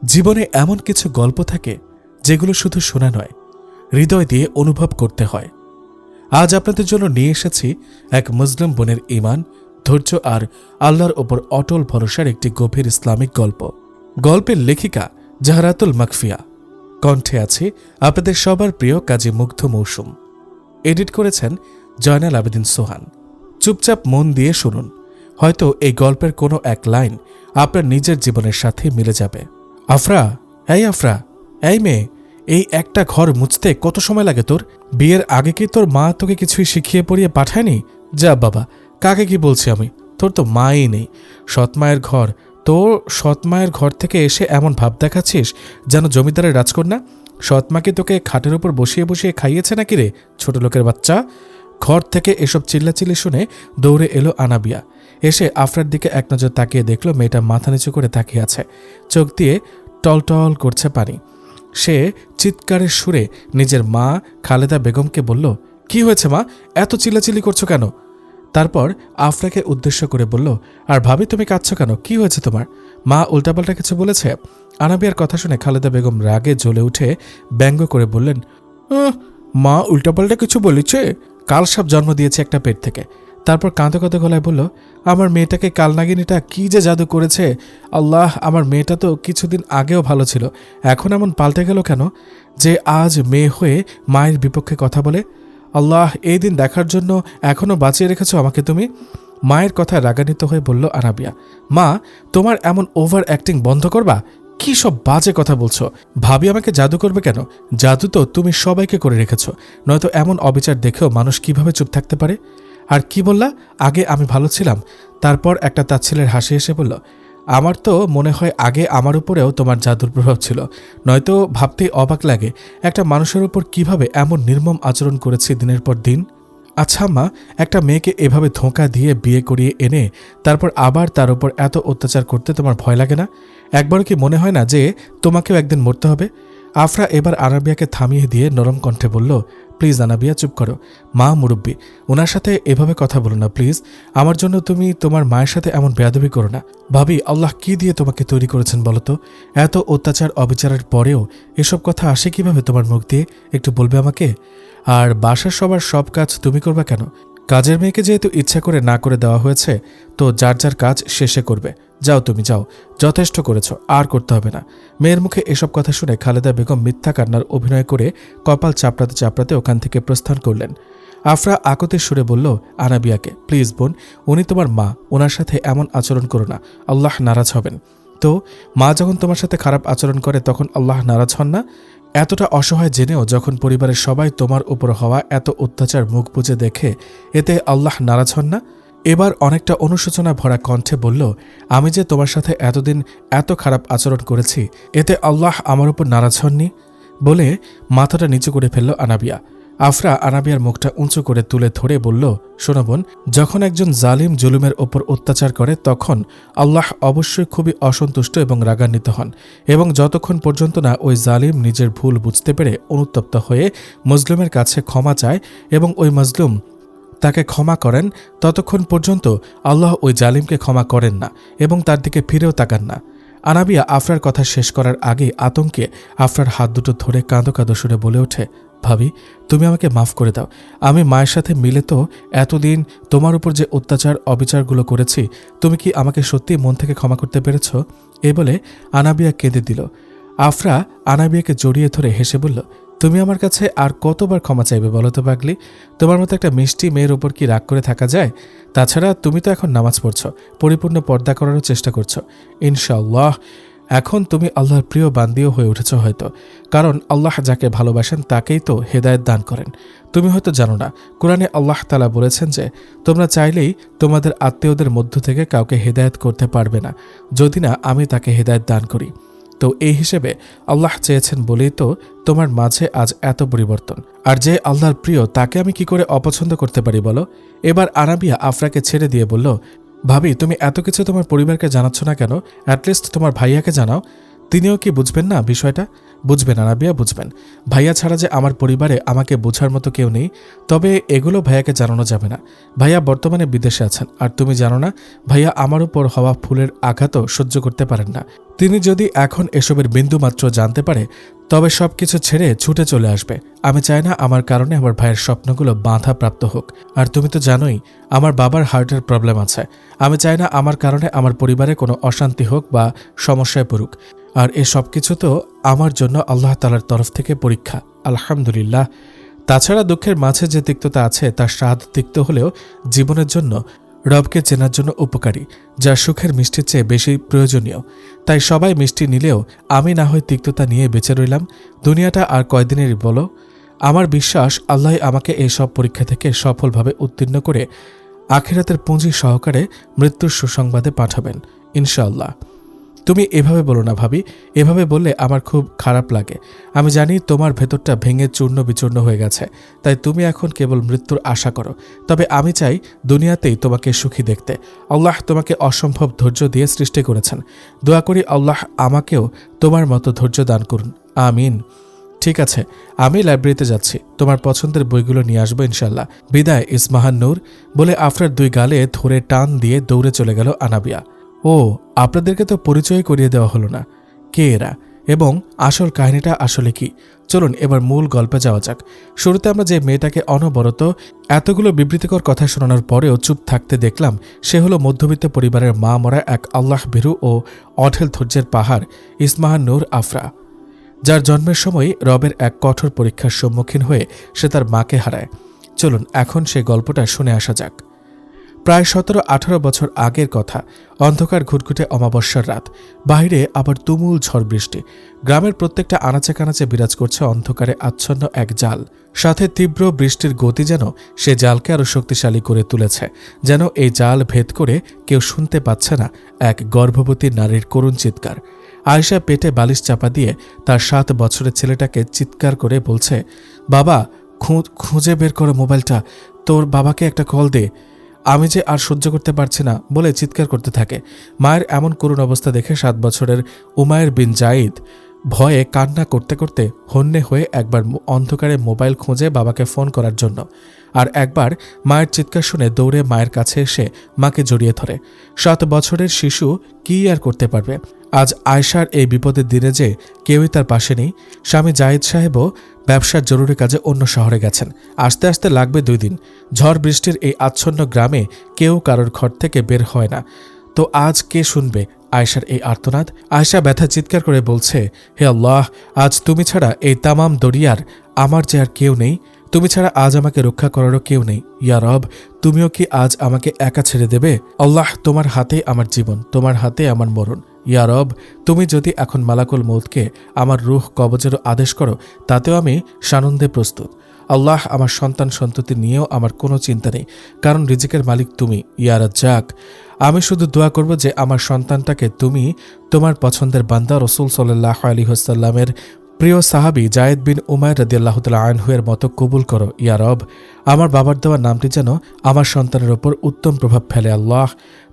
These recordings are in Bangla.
জীবনে এমন কিছু গল্প থাকে যেগুলো শুধু শোনা নয়, হৃদয় দিয়ে অনুভব করতে হয়। আজ আপনাদের জন্য নিয়ে এসেছি এক মুসলিম বোনের ঈমান, ধৈর্য আর আল্লাহর ওপর অটল ভরসার একটি গভীর ইসলামিক গল্প। গল্পের লেখিকা জাহরাতুল মাকফিয়া, কণ্ঠে আছে আপনাদের সবার প্রিয় কাজী মুগ্ধ মৌসুম, এডিট করেছেন জয়নাল আবেদিন সোহান। চুপচাপ মন দিয়ে শুনুন, হয়তো এই গল্পের কোনো এক লাইন আপনার নিজের জীবনের সাথে মিলে যাবে। আফরা, এই মেয়ে, এই একটা ঘর মুছতে কত সময় লাগে তোর? বিয়ের আগে কি তোর মা তোকে কিছুই শিখিয়ে পড়িয়ে পাঠায়নি? যা বাবা, কাকে কি বলছি আমি, তোর তো মাই নেই। সৎমায়ের ঘর, তোর সৎমায়ের ঘর থেকে এসে এমন ভাব দেখাচ্ছিস যেন জমিদারের রাজকন্যা। সৎমাকে তোকে খাটের উপর বসিয়ে বসিয়ে খাইয়েছে নাকি রে, ছোট লোকের বাচ্চা? ঘর থেকে এসব চিল্লাচিল্লি শুনে দৌড়ে এলো আনাবিয়া। এসে আফরার দিকে এক নজর তাকিয়ে দেখল মেয়েটা মাথা নিচু করে তাকিয়ে আছে, চোখ দিয়ে টলটল করছে পানি। সে চিৎকারের সুরে নিজের মা খালেদা বেগমকে বলল, কি হয়েছে মা, এত চিল্লাচিল্লি করছো কেন? তারপর আফরাকে উদ্দেশ্য করে বলল, আর ভাবি তুমি কাঁদছো কেন, কি হয়েছে তোমার? মা উল্টাপাল্টা কিছু বলেছে? আনাবিয়ার কথা শুনে খালেদা বেগম রাগে জ্বলে উঠে ব্যঙ্গ করে বললেন, মা উল্টাপাল্টা কিছু বলেছে? কাল সাপ জন্ম দিয়েছে একটা পেট থেকে। তারপর কাঁদো কাঁদো গলায় বলল, আমার মেয়েটাকে কালনাগিনীটা কি যে জাদু করেছে আল্লাহ! আমার মেয়েটা তো কিছুদিন আগেও ভালো ছিল, এখন এমন পাল্টে গেল কেন যে আজ মেয়ে হয়ে মায়ের বিপক্ষে কথা বলে? আল্লাহ, এই দিন দেখার জন্য এখনও বাঁচিয়ে রেখেছ আমাকে তুমি। মায়ের কথায় রাগান্বিত হয়ে বলল আনাবিয়া, মা তোমার এমন ওভার অ্যাক্টিং বন্ধ করবা? কি সব বাজে কথা বলছো? ভাবি আমাকে জাদু করবে কেন? জাদু তো তুমি সবাইকে করে রেখেছ, নয়তো এমন অবিচার দেখেও মানুষ কিভাবে চুপ থাকতে পারে? আর কি বললা, আগে আমি ভালো ছিলাম? তারপর একটা তাচ্ছিলের হাসি এসে বলল, আমার তো মনে হয় আগে আমার উপরেও তোমার জাদুর প্রভাব ছিল, নয়তো ভাবতেই অবাক লাগে একটা মানুষের উপর কিভাবে এমন নির্মম আচরণ করেছি দিনের পর দিন। আচ্ছা মা, একটা মেয়েকে এভাবে ধোঁকা দিয়ে বিয়ে করিয়ে এনে তারপর আবার তার উপর এত অত্যাচার করতে তোমার ভয় লাগে না? একবারও কি মনে হয় না যে তোমাকেও একদিন মরতে হবে? আফরা এবার আনাবিয়াকে থামিয়ে দিয়ে নরম কণ্ঠে বলল, প্লিজ আনাবিয়া, চুপ করো। মা মুরব্বী, ওনার সাথে এভাবে কথা বলো না প্লিজ। আমার জন্য তুমি তোমার মায়ের সাথে এমন বেয়াদবি করো না। ভাবি, আল্লাহ কি দিয়ে তোমাকে তৈরি করেছেন বলো তো? এত অত্যাচার অবিচারের পরেও এসব কথা আসে কিভাবে তোমার মুখ দিয়ে, একটু বলবে আমাকে? আর বাসার সবার সব কাজ তুমি করবা কেন? কাজের মেয়েকে যেহেতু ইচ্ছা করে না করে দেওয়া হয়েছে, তো যার যার কাজ শেষে করবে। যাও তুমি যাও, যথেষ্ট করেছ, আর করতে হবে না। মেয়ের মুখে এসব কথা শুনে খালেদা বেগম মিথ্যা কান্নার অভিনয় করে কপাল চাপড়াতে চাপড়াতে ওখান থেকে প্রস্থান করলেন। আফরা আকতের সুরে বলল আনাবিয়াকে, প্লিজ বোন, উনি তোমার মা, ওনার সাথে এমন আচরণ করো না, আল্লাহ নারাজ হবেন। তো মা যখন তোমার সাথে খারাপ আচরণ করে তখন আল্লাহ নারাজ হন না? এতটা অসহায় জেনেও যখন পরিবারের সবাই তোমার উপর হওয়া এত অত্যাচার মুখ বুজে দেখে, এতে আল্লাহ নারাজ হন না? এবার অনেকটা অনুশোচনা ভরা কণ্ঠে বলল, আমি যে তোমার সাথে এতদিন এত খারাপ আচরণ করেছি, এতে আল্লাহ আমার উপর নারাজ হননি? বলে মাথাটা নিচু করে ফেলল আনাবিয়া। আফরা আনাবিয়ার মুখটা উঁচু করে তুলে ধরে বলল, শোনো বোন, যখন একজন জালিম জুলুমের ওপর অত্যাচার করে তখন আল্লাহ অবশ্যই খুবই অসন্তুষ্ট এবং রাগান্বিত হন, এবং যতক্ষণ পর্যন্ত না ওই জালিম নিজের ভুল বুঝতে পেরে অনুতপ্ত হয়ে মজলুমের কাছে ক্ষমা চায় এবং ওই মজলুম তাকে ক্ষমা করেন, ততক্ষণ পর্যন্ত আল্লাহ ওই জালিমকে ক্ষমা করেন না এবং তার দিকে ফিরেও তাকান না। আনাবিয়া আফরার কথা শেষ করার আগে আতঙ্কে আফরার হাত দুটো ধরে কাঁদো কাঁদো সুরে বলে ওঠে, ভাবি তুমি আমাকে মাফ করে দাও। আমি মায়ের সাথে মিলে তো এতদিন তোমার উপর যে অত্যাচার অবিচারগুলো করেছি, তুমি কি আমাকে সত্যি মন থেকে ক্ষমা করতে পেরেছ? এ বলে আনাবিয়া কেঁদে দিল। আফরা আনাবিয়াকে জড়িয়ে ধরে হেসে বলল, তুমি আমার কাছে আর কতবার ক্ষমা চাইবে বলো তো পাগলি? তোমার মতো একটা মিষ্টি মেয়ের ওপর কি রাগ করে থাকা যায়? তাছাড়া তুমি তো এখন নামাজ পড়ছো, পরিপূর্ণ পর্দা করারও চেষ্টা করছো। ইনশাআল্লাহ এখন তুমি আল্লাহর প্রিয় বান্দিও হয়ে উঠেছ হয়তো, কারণ আল্লাহ যাকে ভালোবাসেন তাকেই তো হেদায়েত দান করেন। তুমি হয়তো জানো না, কোরআনে আল্লাহ তাআলা বলেছেন যে তোমরা চাইলেই তোমাদের আত্মীয়দের মধ্য থেকে কাউকে হেদায়েত করতে পারবে না, যদি না আমি তাকে হেদায়েত দান করি। তো এই হিসেবে আল্লাহ চেয়েছেন বলেই তো তোমার মাঝে আজ এত পরিবর্তন। আর যে আল্লাহর প্রিয় তাকে আমি কি করে অপছন্দ করতে পারি বলো? এবার আনাবিয়া আফরাকে ছেড়ে দিয়ে বলল, ভাবি তুমি এত কিছু তোমার পরিবারকে জানাচ্ছ না কেন? অ্যাটলিস্ট তোমার ভাইয়াকে জানাও। তিনিও কি বুঝবেন না বিষয়টা? বুঝবেন আনাবিয়া, বুঝবেন। ভাইয়া ছাড়া যে আমার পরিবারে আমাকে বোঝার মতো কেউ নেই। তবে এগুলো ভাইয়াকে জানানো যাবে না। ভাইয়া বর্তমানে বিদেশে আছেন, আর তুমি জানো না ভাইয়া আমার উপর হওয়া ফুলের আঘাতও সহ্য করতে পারেন না। তিনি যদি এখন এসবের বিন্দুমাত্র জানতে পারে তবে সবকিছু ছেড়ে ছুটে চলে আসবে। আমি চাই না আমার কারণে আমার ভাইয়ের স্বপ্নগুলো বাধাপ্রাপ্ত হোক। আর তুমি তো জানোই আমার বাবার হার্টের প্রবলেম আছে। আমি চাই না আমার কারণে আমার পরিবারে কোনো অশান্তি হোক বা সমস্যায় পড়ুক। আর এ সব কিছু তো আমার জন্য আল্লাহ তাআলার তরফ থেকে পরীক্ষা, আলহামদুলিল্লাহ। তাছাড়া দুঃখের মাঝে যে তিক্ততা আছে তার স্বাদ তিক্ত হলেও জীবনের জন্য রবকে চেনার জন্য উপকারী, যা সুখের মিষ্টির চেয়ে বেশি প্রয়োজনীয়। তাই সবাই মিষ্টি নিলেও আমি না হয় তিক্ততা নিয়ে বেঁচে রইলাম। দুনিয়াটা আর কয়দিনেরই বলো। আমার বিশ্বাস আল্লাহ আমাকে এই সব পরীক্ষা থেকে সফলভাবে উত্তীর্ণ করে আখিরাতের পুঁজি সহকারে মৃত্যুর সুসংবাদে পাঠাবেন ইনশাআল্লাহ। তুমি এভাবে বলো না ভাবি, এভাবে বললে আমার খুব খারাপ লাগে। আমি জানি তোমার ভেতরটা ভেঙে চূর্ণ বিচূর্ণ হয়ে গেছে, তাই তুমি এখন কেবল মৃত্যুর আশা করো। তবে আমি চাই দুনিয়াতেই তোমাকে সুখী দেখতে। আল্লাহ তোমাকে অসম্ভব ধৈর্য দিয়ে সৃষ্টি করেছেন। দোয়া করি আল্লাহ আমাকেও তোমার মতো ধৈর্য দান করুন, আমিন। ঠিক আছে, আমি লাইব্রেরিতে যাচ্ছি, তোমার পছন্দের বইগুলো নিয়ে আসবো ইনশাল্লাহ। বিদায় ইসমাহান নূর বলে আফরার দুই গালে ধরে টান দিয়ে দৌড়ে চলে গেল আনাবিয়া। ও, আপনাদেরকে তো পরিচয় করিয়ে দেওয়া হলো না, কে এরা এবং আসল কাহিনীটা আসলে কি। চলুন এবার মূল গল্পে যাওয়া যাক। শুরুতে আমরা যে মেয়েটাকে অনবরত এতগুলো বিবৃতিকর কথা শোনানোর পরেও চুপ থাকতে দেখলাম, সে হলো মধ্যবিত্ত পরিবারের মা মরা এক আল্লাহ ভীরু ও অঢেল ধৈর্যের পাহাড় ইসমাহান নূর আফরা, যার জন্মের সময় রবের এক কঠোর পরীক্ষার সম্মুখীন হয়ে সে তার মাকে হারায়। চলুন এখন সে গল্পটা শুনে আসা যাক। প্রায় 17-18 বছর আগের কথা। অন্ধকার ঘুটঘুটে অমাবস্যার রাত, বাইরে আবার তুমুল ঝড় বৃষ্টি। গ্রামের প্রত্যেকটা আনাচে কানাচে বিরাজ করছে অন্ধকারে আচ্ছন্ন এক জাল। সাথে তীব্র বৃষ্টির গতি যেন সে জালকে আরো শক্তিশালী করে তুলেছে। যেন এই জাল ভেদ করে কেউ শুনতে পাচ্ছে না এক গর্ভবতী নারীর করুণ চিৎকার। আয়েশা পেটে বালিশ চাপা দিয়ে তার 7 বছরের ছেলেটাকে চিৎকার করে বলছে, বাবা খুঁজে বের করো মোবাইলটা, তোর বাবাকে একটা কল দে, আমি যে আর সহ্য করতে পারছি না বলে চিৎকার করতে থাকে। মায়ের এমন করুণ অবস্থা দেখে 7 বছরের উমায়ের বিন জাইদ ভয়ে কান্না করতে করতে হন্যে হয়ে একবার অন্ধকারে মোবাইল খুঁজে বাবাকে ফোন করার জন্য, আর একবার মায়ের চিৎকার শুনে দৌড়ে মায়ের কাছে এসে মাকে জড়িয়ে ধরে। 7 বছরের শিশু কি আর করতে পারবে। আজ আয়শার এই বিপদের দিনে যে কেউই তার পাশে নেই। স্বামী জাহিদ সাহেবও ব্যবসার জরুরি কাজে অন্য শহরে গেছেন। আসতে আসতে লাগবে 2 দিন। ঝড় বৃষ্টির এই আচ্ছন্ন গ্রামে কেউ কারোর ঘর থেকে বের হয় না। তো আজ কে শুনবে আয়েশার এই আর্তনাদ? আয়েশা ব্যথা চিৎকার করে বলছে, হে আল্লাহ, আজ তুমি ছাড়া এই তামাম দরিয়ার আমার যে আর কেউ নেই। তুমি ছাড়া আজ আমাকে রক্ষা করারও কেউ নেই। ইয়া রব, তুমিও কি আজ আমাকে একা ছেড়ে দেবে? আল্লাহ, তোমার হাতে আমার জীবন, তোমার হাতে আমার মরণ। ইয়া রব, তুমি যদি এখন মালাকুল মৌতকে আমার রূহ কবজেরও আদেশ করো, তাতেও আমি সানন্দে প্রস্তুত। আল্লাহ, আমার সন্তান সন্ততি নিয়েও আমার কোনো চিন্তা নেই, কারণ রিজিকের মালিক তুমি। ইয়া রাজ্জাক, আমি শুধু দোয়া করব যে আমার সন্তানটাকে তুমি তোমার পছন্দের বান্দা রসুল সাল্লাল্লাহু আলাইহি ওয়াসাল্লামের প্রিয় সাহাবী জায়েদ বিন উমাইর রাদিয়াল্লাহু তাআলা আনহু এর মতো কবুল করো। ইয়া রব, আমার বাবার দেওয়া নামটি যেন আমার সন্তানের ওপর উত্তম প্রভাব ফেলে আল্লাহ।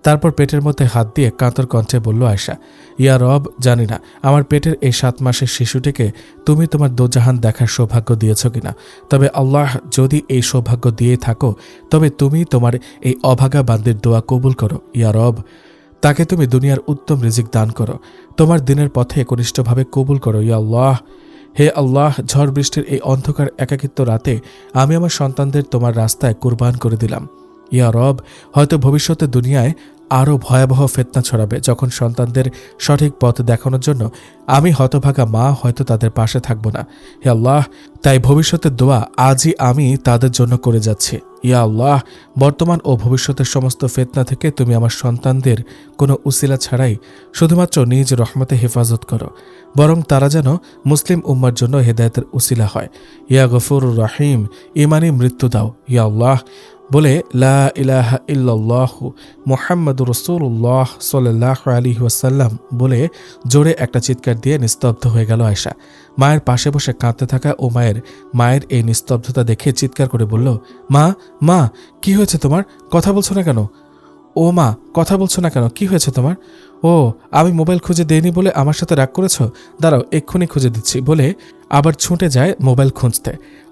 তারপর পেটের মধ্যে হাত দিয়ে কাতর কণ্ঠে বলল আয়েশা, ইয়া রব, জানি না আমার পেটের এই 7 মাসের শিশুটিকে তুমি তোমার দোজাহান দেখার সৌভাগ্য দিয়েছ কিনা, তবে আল্লাহ, যদি এই সৌভাগ্য দিয়ে থাকো তবে তুমি তোমার এই অভাগা বান্দির দোয়া কবুল করো। ইয়া রব, তাকে তুমি দুনিয়ার উত্তম রিজিক দান করো, তোমার দিনের পথে একনিষ্ঠভাবে কবুল করো। ইয়া আল্লাহ, হে আল্লাহ, ঝড় বৃষ্টির এই অন্ধকার একাকিত্ব রাতে আমি আমার সন্তানদের তোমার রাস্তায় কুরবান করে দিলাম। ইয়া রব, হয়তো ভবিষ্যতে দুনিয়ায় আরও ভয়াবহ ফিতনা ছড়াবে, যখন সন্তানদের সঠিক পথ দেখানোর জন্য আমি হতভাগা মা হয়তো তাদের পাশে থাকব না। হে আল্লাহ, তাই ভবিষ্যতের দোয়া আজই আমি তাদের জন্য করে যাচ্ছি। ইয়া আল্লাহ, বর্তমান ও ভবিষ্যতের সমস্ত ফিতনা থেকে তুমি আমার সন্তানদের কোনো উসিলা ছাড়াই শুধুমাত্র নিজ রহমতে হেফাজত করো, বরং তারা যেন মুসলিম উম্মার জন্য হেদায়েতের উসিলা হয়। ইয়া গফুরুর রহিম, ইমানি মৃত্যু দাও। ইয়া আল্লাহ বলে লা ইলাহা ইল্লাল্লাহু মুহাম্মাদুর রাসূলুল্লাহ সাল্লাল্লাহু আলাইহি ওয়াসাল্লাম বলে জোরে একটা চিৎকার দিয়ে নিস্তব্ধ হয়ে গেল আয়েশা। মায়ের পাশে বসে কাঁদতে থাকা ও মায়ের এই নিস্তব্ধতা দেখে চিৎকার করে বলল, মা, মা, কি হয়েছে তোমার? কথা বলছো না কেন? ও মা, কথা বলছো না কেন? কি হয়েছে তোমার? ও, আমি মোবাইল খুঁজে দেইনি বলে আমার সাথে রাগ করেছ? দাঁড়াও, এক্ষুনি খুঁজে দিচ্ছি বলে আবার ছুটে যায় মোবাইল খুঁজতে।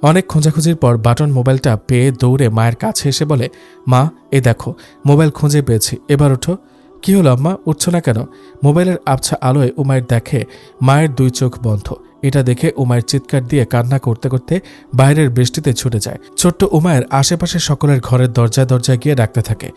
অনেক খোঁজাখুঁজির পর বাটন মোবাইলটা পেয়ে দৌড়ে মায়ের কাছে এসে বলে, মা, এ দেখো, মোবাইল খুঁজে পেয়েছি, এবার ওঠো। কি হলো আম্মা, উঠছ না কেন? মোবাইলের আবছা আলোয় উমায়ের দেখে মায়ের দুই চোখ বন্ধ। এটা দেখে উমায়ের চিৎকার দিয়ে কান্না করতে করতে বাইরের বৃষ্টিতে ছুটে যায়। ছোট্ট উমায়ের আশেপাশে সকলের ঘরের দরজায় দরজায় গিয়ে ডাকতে থাকে,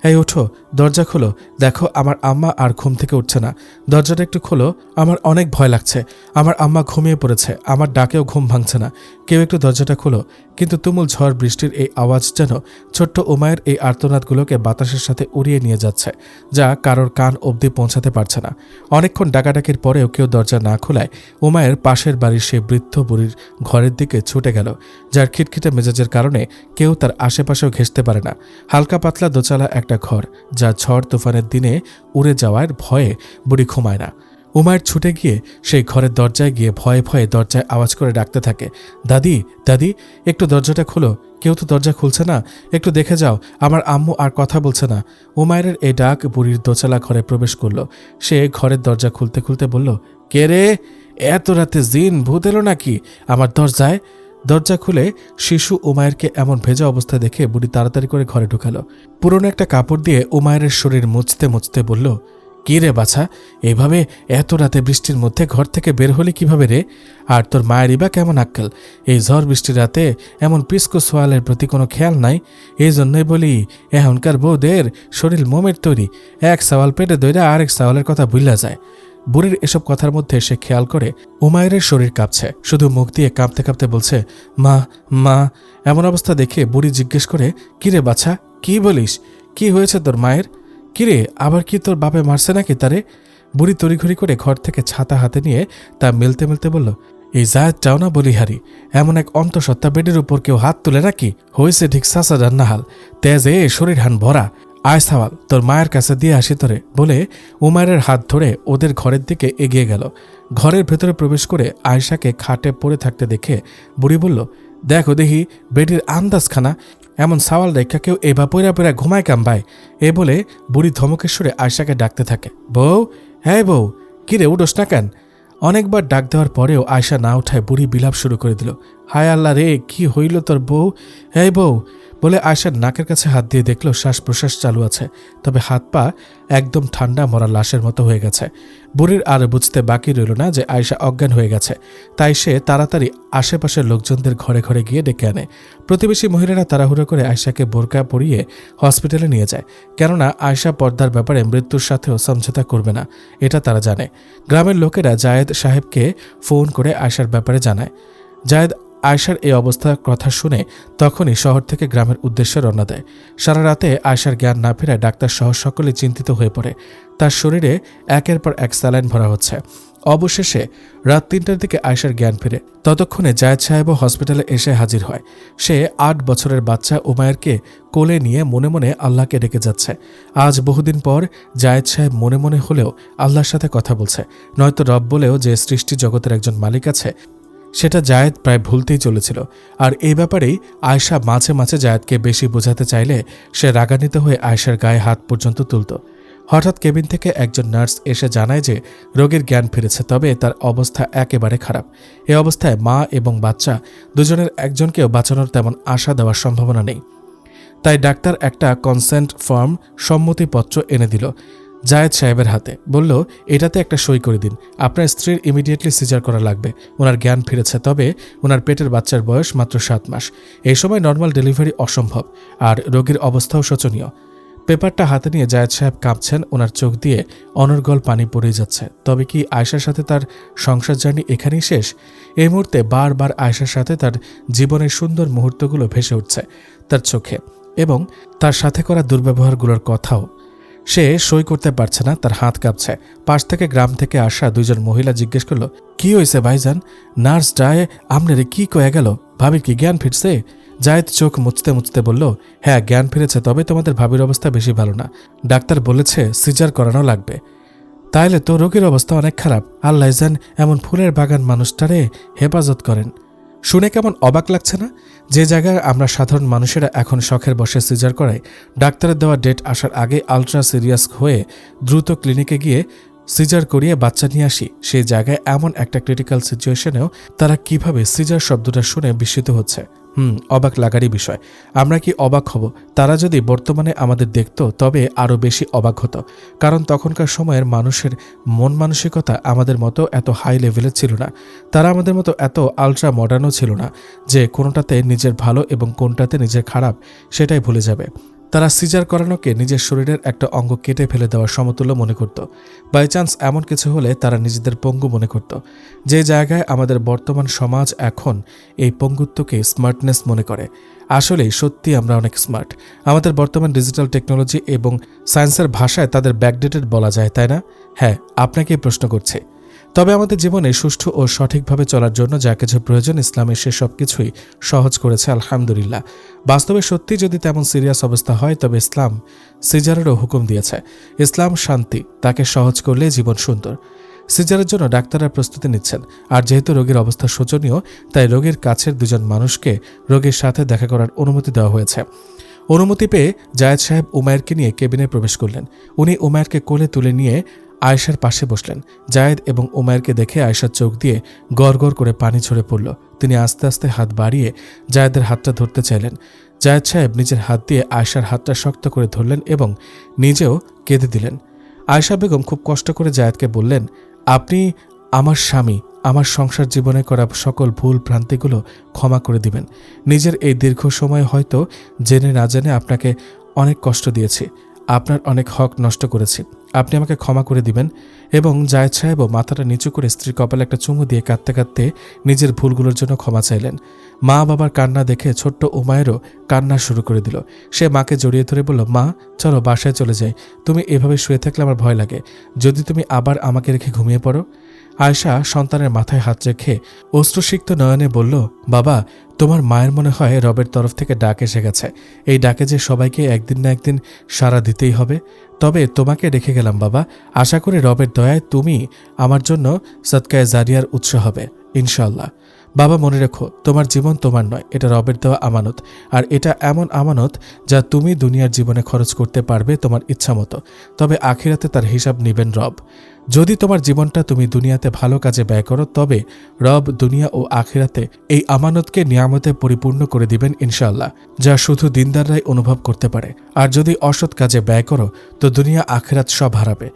এই ওঠো, দরজা খোলো, দেখো আমার আম্মা আর ঘুম থেকে উঠছে না, দরজাটা একটু খোলো, আমার অনেক ভয় লাগছে, আমার আম্মা ঘুমিয়ে পড়েছে, আমার ডাকেও ঘুম ভাঙছে না, কেউ একটু দরজাটা খোলো। কিন্তু তুমুল ঝড় বৃষ্টির এই আওয়াজ যেন ছোট্ট উমায়ের এই আর্তনাদগুলোকে বাতাসের সাথে উড়িয়ে নিয়ে যাচ্ছে, যা কারোর কান অবধি পৌঁছাতে পারছে না। অনেকক্ষণ ডাকাডাকির পরেও কেউ দরজা না খোলায় উমায়ের পাশের বাড়ির সে বৃদ্ধ বুড়ির ঘরের দিকে ছুটে গেল, যার খিটখিটে মেজাজের কারণে কেউ তার আশেপাশেও ঘেঁষতে পারে না। হালকা পাতলা দোচালা একটা ঘর, যা ঝড় তুফানের দিনে উড়ে যাওয়ার ভয়ে বুড়ি ঘুমায় না। উমায়ের ছুটে গিয়ে সেই ঘরের দরজায় গিয়ে ভয়ে ভয়ে দরজায় আওয়াজ করে ডাকতে থাকে, দাদি, দাদি, একটু দরজাটা খুলো, কেউ তো দরজা খুলছে না, একটু দেখে যাও, আমার আম্মু আর কথা বলছে না। উমায়ের এই ডাক বুড়ির দোচালা ঘরে প্রবেশ করলো। সে ঘরের দরজা খুলতে খুলতে বলল, কে রে, এত রাতে জিন ভূত এলো নাকি আমার দরজায়? দরজা খুলে শিশু উমায়েরকে এমন ভেজা অবস্থা দেখে বুড়ি তাড়াতাড়ি করে ঘরে ঢুকালো। পুরনো একটা কাপড় দিয়ে উমায়ের শরীর মুছতে মুছতে বলল, কি রে বাছা, এভাবে এত রাতে বৃষ্টির মধ্যে ঘর থেকে বের হলি কিভাবে রে? আর তোর মায়েরই বা কেমন আক্কেল, এই ঝড় বৃষ্টির রাতে এমন পিসকো সোয়ালের প্রতি কোনো খেয়াল নাই। এই জন্যই বলি, এখনকার বউদের শরীর মোমের তৈরি, এক সাওয়াল পেটে দইরা আরেক সাওয়ালের কথা ভুলা যায়। বুড়ির এসব কথার মধ্যে সে খেয়াল করে উমায়ের শরীর কাঁপছে, শুধু মুখ দিয়ে কাঁপতে কাঁপতে বলছে, মা, মা। এমন অবস্থা দেখে বুড়ি জিজ্ঞেস করে, কিরে বাছা, কি বলিস, কি হয়েছে তোর মায়ের? কিরে, আবার কি তোর বাপে মারছে নাকি তারে? বুড়ি তড়িঘড়ি করে ঘর থেকে ছাতা হাতে নিয়ে তা মেলতে মেলতে বলল, এই জায়দটাও না বলিহারি, এমন এক অন্তঃসত্ত্বা বেডের উপর কেউ হাত তুলে নাকি? হয়েছে ঠিক সাসা রান্নাহাল, তেজে শরীর হান ভরা, আয় সাওয়াল, তোর মায়ের কাছে দিয়ে আসি তোরে বলে উমায়ের হাত ধরে ওদের ঘরের দিকে এগিয়ে গেল। ঘরের ভেতরে প্রবেশ করে আয়েশাকে খাটে পড়ে থাকতে দেখে বুড়ি বলল, দেখো দেখি বেডির আন্দাজখানা, এমন সাওয়াল রেখা কেউ এবার পইরা পইরা ঘুমায় কামবায়। এ বলে বুড়ি ধমকেশ্বরে আয়েশাকে ডাকতে থাকে, বউ, হ্যাঁ বউ, কিরে উঠোস না কেন? অনেকবার ডাক দেওয়ার পরেও আয়েশা না উঠায় বুড়ি বিলাপ শুরু করে দিল, হায় আল্লাহ রে, কি হইল তোর বউ, হ্যাঁ বউ বলে আয়েশার নাকের কাছে হাত দিয়ে দেখল শ্বাস প্রশ্বাস চালু আছে, তবে হাত পা একদম ঠান্ডা মরা লাশের মতো হয়ে গেছে। বুড়ির আর বুঝতে বাকি রইল না যে আয়েশা অজ্ঞান হয়ে গেছে। তাই সে তাড়াতাড়ি আশেপাশের লোকজনদের ঘরে ঘরে গিয়ে ডেকে আনে। প্রতিবেশী মহিলারা তাড়াহুড়ো করে আয়েশাকে বোরকা পরিয়ে হসপিটালে নিয়ে যায়, কেননা আয়েশা পর্দার ব্যাপারে মৃত্যুর সাথেও সমঝোতা করবে না, এটা তারা জানে। গ্রামের লোকেরা জায়েদ সাহেবকে ফোন করে আয়েশার ব্যাপারে জানায়। জায়েদ আয়েশার এই অবস্থার কথা শুনে তখনই শহর থেকে গ্রামের উদ্দেশ্যে রওনা দেয়। সারা রাতে আয়েশার জ্ঞান না ফেরায় ডাক্তার সহ সকলে চিন্তিত হয়ে পড়ে। তার শরীরে একের পর এক স্যালাইন ভরা হচ্ছে। অবশেষে রাত ৩টার দিকে আয়েশার জ্ঞান ফিরে। ততক্ষণে জায়েদ সাহেবও হসপিটালে এসে হাজির হয়। সে ৮ বছরের বাচ্চা উমায়েরকে কোলে নিয়ে মনে মনে আল্লাহকে ডেকে যাচ্ছে। আজ বহুদিন পর জায়েদ সাহেব মনে মনে হলেও আল্লাহর সাথে কথা বলছে, নয়তো রব বলেও যে সৃষ্টি জগতের একজন মালিক আছে, সেটা জায়েদ প্রায় ভুলতেই চলেছিল। আর এই ব্যাপারেই আয়েশা মাঝে মাঝে জায়েদকে বেশি বোঝাতে চাইলে সে রাগান্বিত হয়ে আয়েশার গায়ে হাত পর্যন্ত তুলত। হঠাৎ কেবিন থেকে একজন নার্স এসে জানায় যে রোগীর জ্ঞান ফিরেছে, তবে তার অবস্থা একেবারে খারাপ। এই অবস্থায় মা এবং বাচ্চা দুজনের একজনকেও বাঁচানোর তেমন আশা দেওয়ার সম্ভাবনা নেই। তাই ডাক্তার একটা কনসেন্ট ফর্ম, সম্মতিপত্র এনে দিল জায়েদ সাহেবের হাতে, বলল, এটাতে একটা সই করে দিন, আপনার স্ত্রীর ইমিডিয়েটলি সিজার করা লাগবে, ওনার জ্ঞান ফিরেছে, তবে ওনার পেটের বাচ্চার বয়স মাত্র 7 মাস, এই সময় নর্মাল ডেলিভারি অসম্ভব, আর রোগীর অবস্থাও শোচনীয়। পেপারটা হাতে নিয়ে জায়েদ সাহেব কাঁপছেন, ওনার চোখ দিয়ে অনর্গল পানি পড়ে যাচ্ছে। তবে কি আয়েশার সাথে তার সংসার জার্নি এখানেই শেষ? এই মুহূর্তে বারবার আয়েশার সাথে তার জীবনের সুন্দর মুহূর্তগুলো ভেসে উঠছে তার চোখে, এবং তার সাথে করা দুর্ব্যবহারগুলোর কথাও। সে সই করতে পারছে না, তার হাত কাঁপছে। পাশ থেকে গ্রাম থেকে আসা দুইজন মহিলা জিজ্ঞেস করল, কি হয়েছে ভাইজান? নার্স ডায়ে আমনেরে কি কয়ে গেল? ভাবির কি জ্ঞান ফিরছে? জায়েদ চোখ মুছতে মুছতে বলল, হ্যাঁ জ্ঞান ফিরেছে, তবে তোমাদের ভাবির অবস্থা বেশি ভালো না, ডাক্তার বলেছে সিজার করানো লাগবে। তাইলে তো রোগীর অবস্থা অনেক খারাপ, আল্লাহ জান এমন ফুলের বাগান মানুষটারে হেফাজত করেন। শুনে কেমন অবাক লাগছে না? যে জায়গায় আমরা সাধারণ মানুষেরা এখন শখের বসে সিজার করাই, ডাক্তারের দেওয়া ডেট আসার আগে আলট্রা সিরিয়াস হয়ে দ্রুত ক্লিনিকে গিয়ে সিজার করিয়ে বাচ্চা নিয়ে আসি, সেই জায়গায় এমন একটা ক্রিটিক্যাল সিচুয়েশনেও তারা কিভাবে সিজার শব্দটা শুনে বিস্মিত হচ্ছে। অবাক লাগারই বিষয়। আমরা কি অবাক হব? তারা যদি বর্তমানে আমাদের দেখত তবে আরও বেশি অবাক হতো, কারণ তখনকার সময়ের মানুষের মন মানসিকতা আমাদের মতো এত হাই লেভেলের ছিল না। তারা আমাদের মতো এত আলট্রা মডার্নও ছিল না যে কোনোটাতে নিজের ভালো এবং কোনটাতে নিজের খারাপ সেটাই ভুলে যাবে। তারা সিজার করানোকে নিজের শরীরের একটা অঙ্গ কেটে ফেলে দেওয়ার সমতুল্য মনে করত। বাই চান্স এমন কিছু হলে তারা নিজেদের পঙ্গু মনে করত। যে জায়গায় আমাদের বর্তমান সমাজ এখন এই পঙ্গুত্বকে স্মার্টনেস মনে করে। আসলেই সত্যি আমরা অনেক স্মার্ট। আমাদের বর্তমান ডিজিটাল টেকনোলজি এবং সায়েন্সের ভাষায় তাদের ব্যাকডেটেড বলা যায়, তাই না? হ্যাঁ, আপনাকেই প্রশ্ন করছে। তবে আমাদের জীবনে সুষ্ঠু ও সঠিকভাবে চলার জন্য যা কিছু প্রয়োজন ইসলামের সে সব কিছুই সহজ করেছে, আলহামদুলিল্লাহ। বাস্তবে সত্যি যদি তেমন সিরিয়াস অবস্থা হয় তবে ইসলাম সিজারেরও হুকুম দিয়েছে। ইসলাম শান্তি, তাকে সহজ করলে জীবন সুন্দর। সিজারের জন্য ডাক্তাররা প্রস্তুতি নিচ্ছেন, আর যেহেতু রোগীর অবস্থা শোচনীয় তাই রোগীর কাছের দুজন মানুষকে রোগীর সাথে দেখা করার অনুমতি দেওয়া হয়েছে। অনুমতি পেয়ে জায়েদ সাহেব উমায়েরকে নিয়ে কেবিনে প্রবেশ করলেন। উনি উমায়েরকে কোলে তুলে নিয়ে আয়েশার পাশে বসলেন। জায়েদ এবং উমায়েরকে দেখে আয়েশার চোখ দিয়ে গড় গড় করে পানি ঝরে পড়ল। তিনি আস্তে আস্তে হাত বাড়িয়ে জায়েদের হাতটা ধরতে চাইলেন। জায়েদ সাহেব নিজের হাত দিয়ে আয়েশার হাতটা শক্ত করে ধরলেন এবং নিজেও কেঁদে দিলেন। আয়েশা বেগম খুব কষ্ট করে জায়েদকে বললেন, আপনি আমার স্বামী, আমার সংসার জীবনে করা সকল ভুল ভ্রান্তিগুলো ক্ষমা করে দিবেন। নিজের এই দীর্ঘ সময় হয়তো জেনে না জেনে আপনাকে অনেক কষ্ট দিয়েছি, আপনার অনেক হক নষ্ট করেছি, আপনি আমাকে ক্ষমা করে দিবেন। এবং জায়েদ সাহেবও মাথাটা নিচু করে স্ত্রীর কপালে একটা চুমু দিয়ে কাঁদতে কাঁদতে নিজের ভুলগুলোর জন্য ক্ষমা চাইলেন। মা বাবার কান্না দেখে ছোট্ট উমায়েরও কান্না শুরু করে দিল। সে মাকে জড়িয়ে ধরে বলল, মা চলো বাসায় চলে যাই, তুমি এভাবে শুয়ে থাকলে আমার ভয় লাগে, যদি তুমি আবার আমাকে রেখে ঘুমিয়ে পড়ো। আয়েশা সন্তানের মাথায় হাত রেখে অশ্রুসিক্ত নয়নে বলল, বাবা তোমার মায়ের মনে হয় রবের তরফ থেকে ডাক এসে গেছে। এই ডাকে যে সবাইকে একদিন না একদিন সাড়া দিতেই হবে। তবে তোমাকে রেখে গেলাম বাবা, আশা করি রবের দয়ায় তুমি আমার জন্য সদকায়ে জারিয়ার উৎস হবে ইনশাআল্লাহ। বাবা মনে রেখো, তোমার জীবন তোমার নয়, এটা রবের দেওয়া আমানত। আর এটা এমন আমানত যা তুমি দুনিয়ার জীবনে খরচ করতে পারবে তোমার ইচ্ছা মতো, তবে আখিরাতে তার হিসাব নেবেন রব। যদি তোমার জীবনটা তুমি দুনিয়াতে ভালো কাজে ব্যয় করো তবে রব দুনিয়া ও আখিরাতে এই আমানতকে নিয়ামতে পরিপূর্ণ করে দিবেন ইনশাআল্লাহ, যা শুধু দিনদাররাই অনুভব করতে পারে। আর যদি অসৎ কাজে ব্যয় করো তো দুনিয়া আখিরাত সব হারাবে।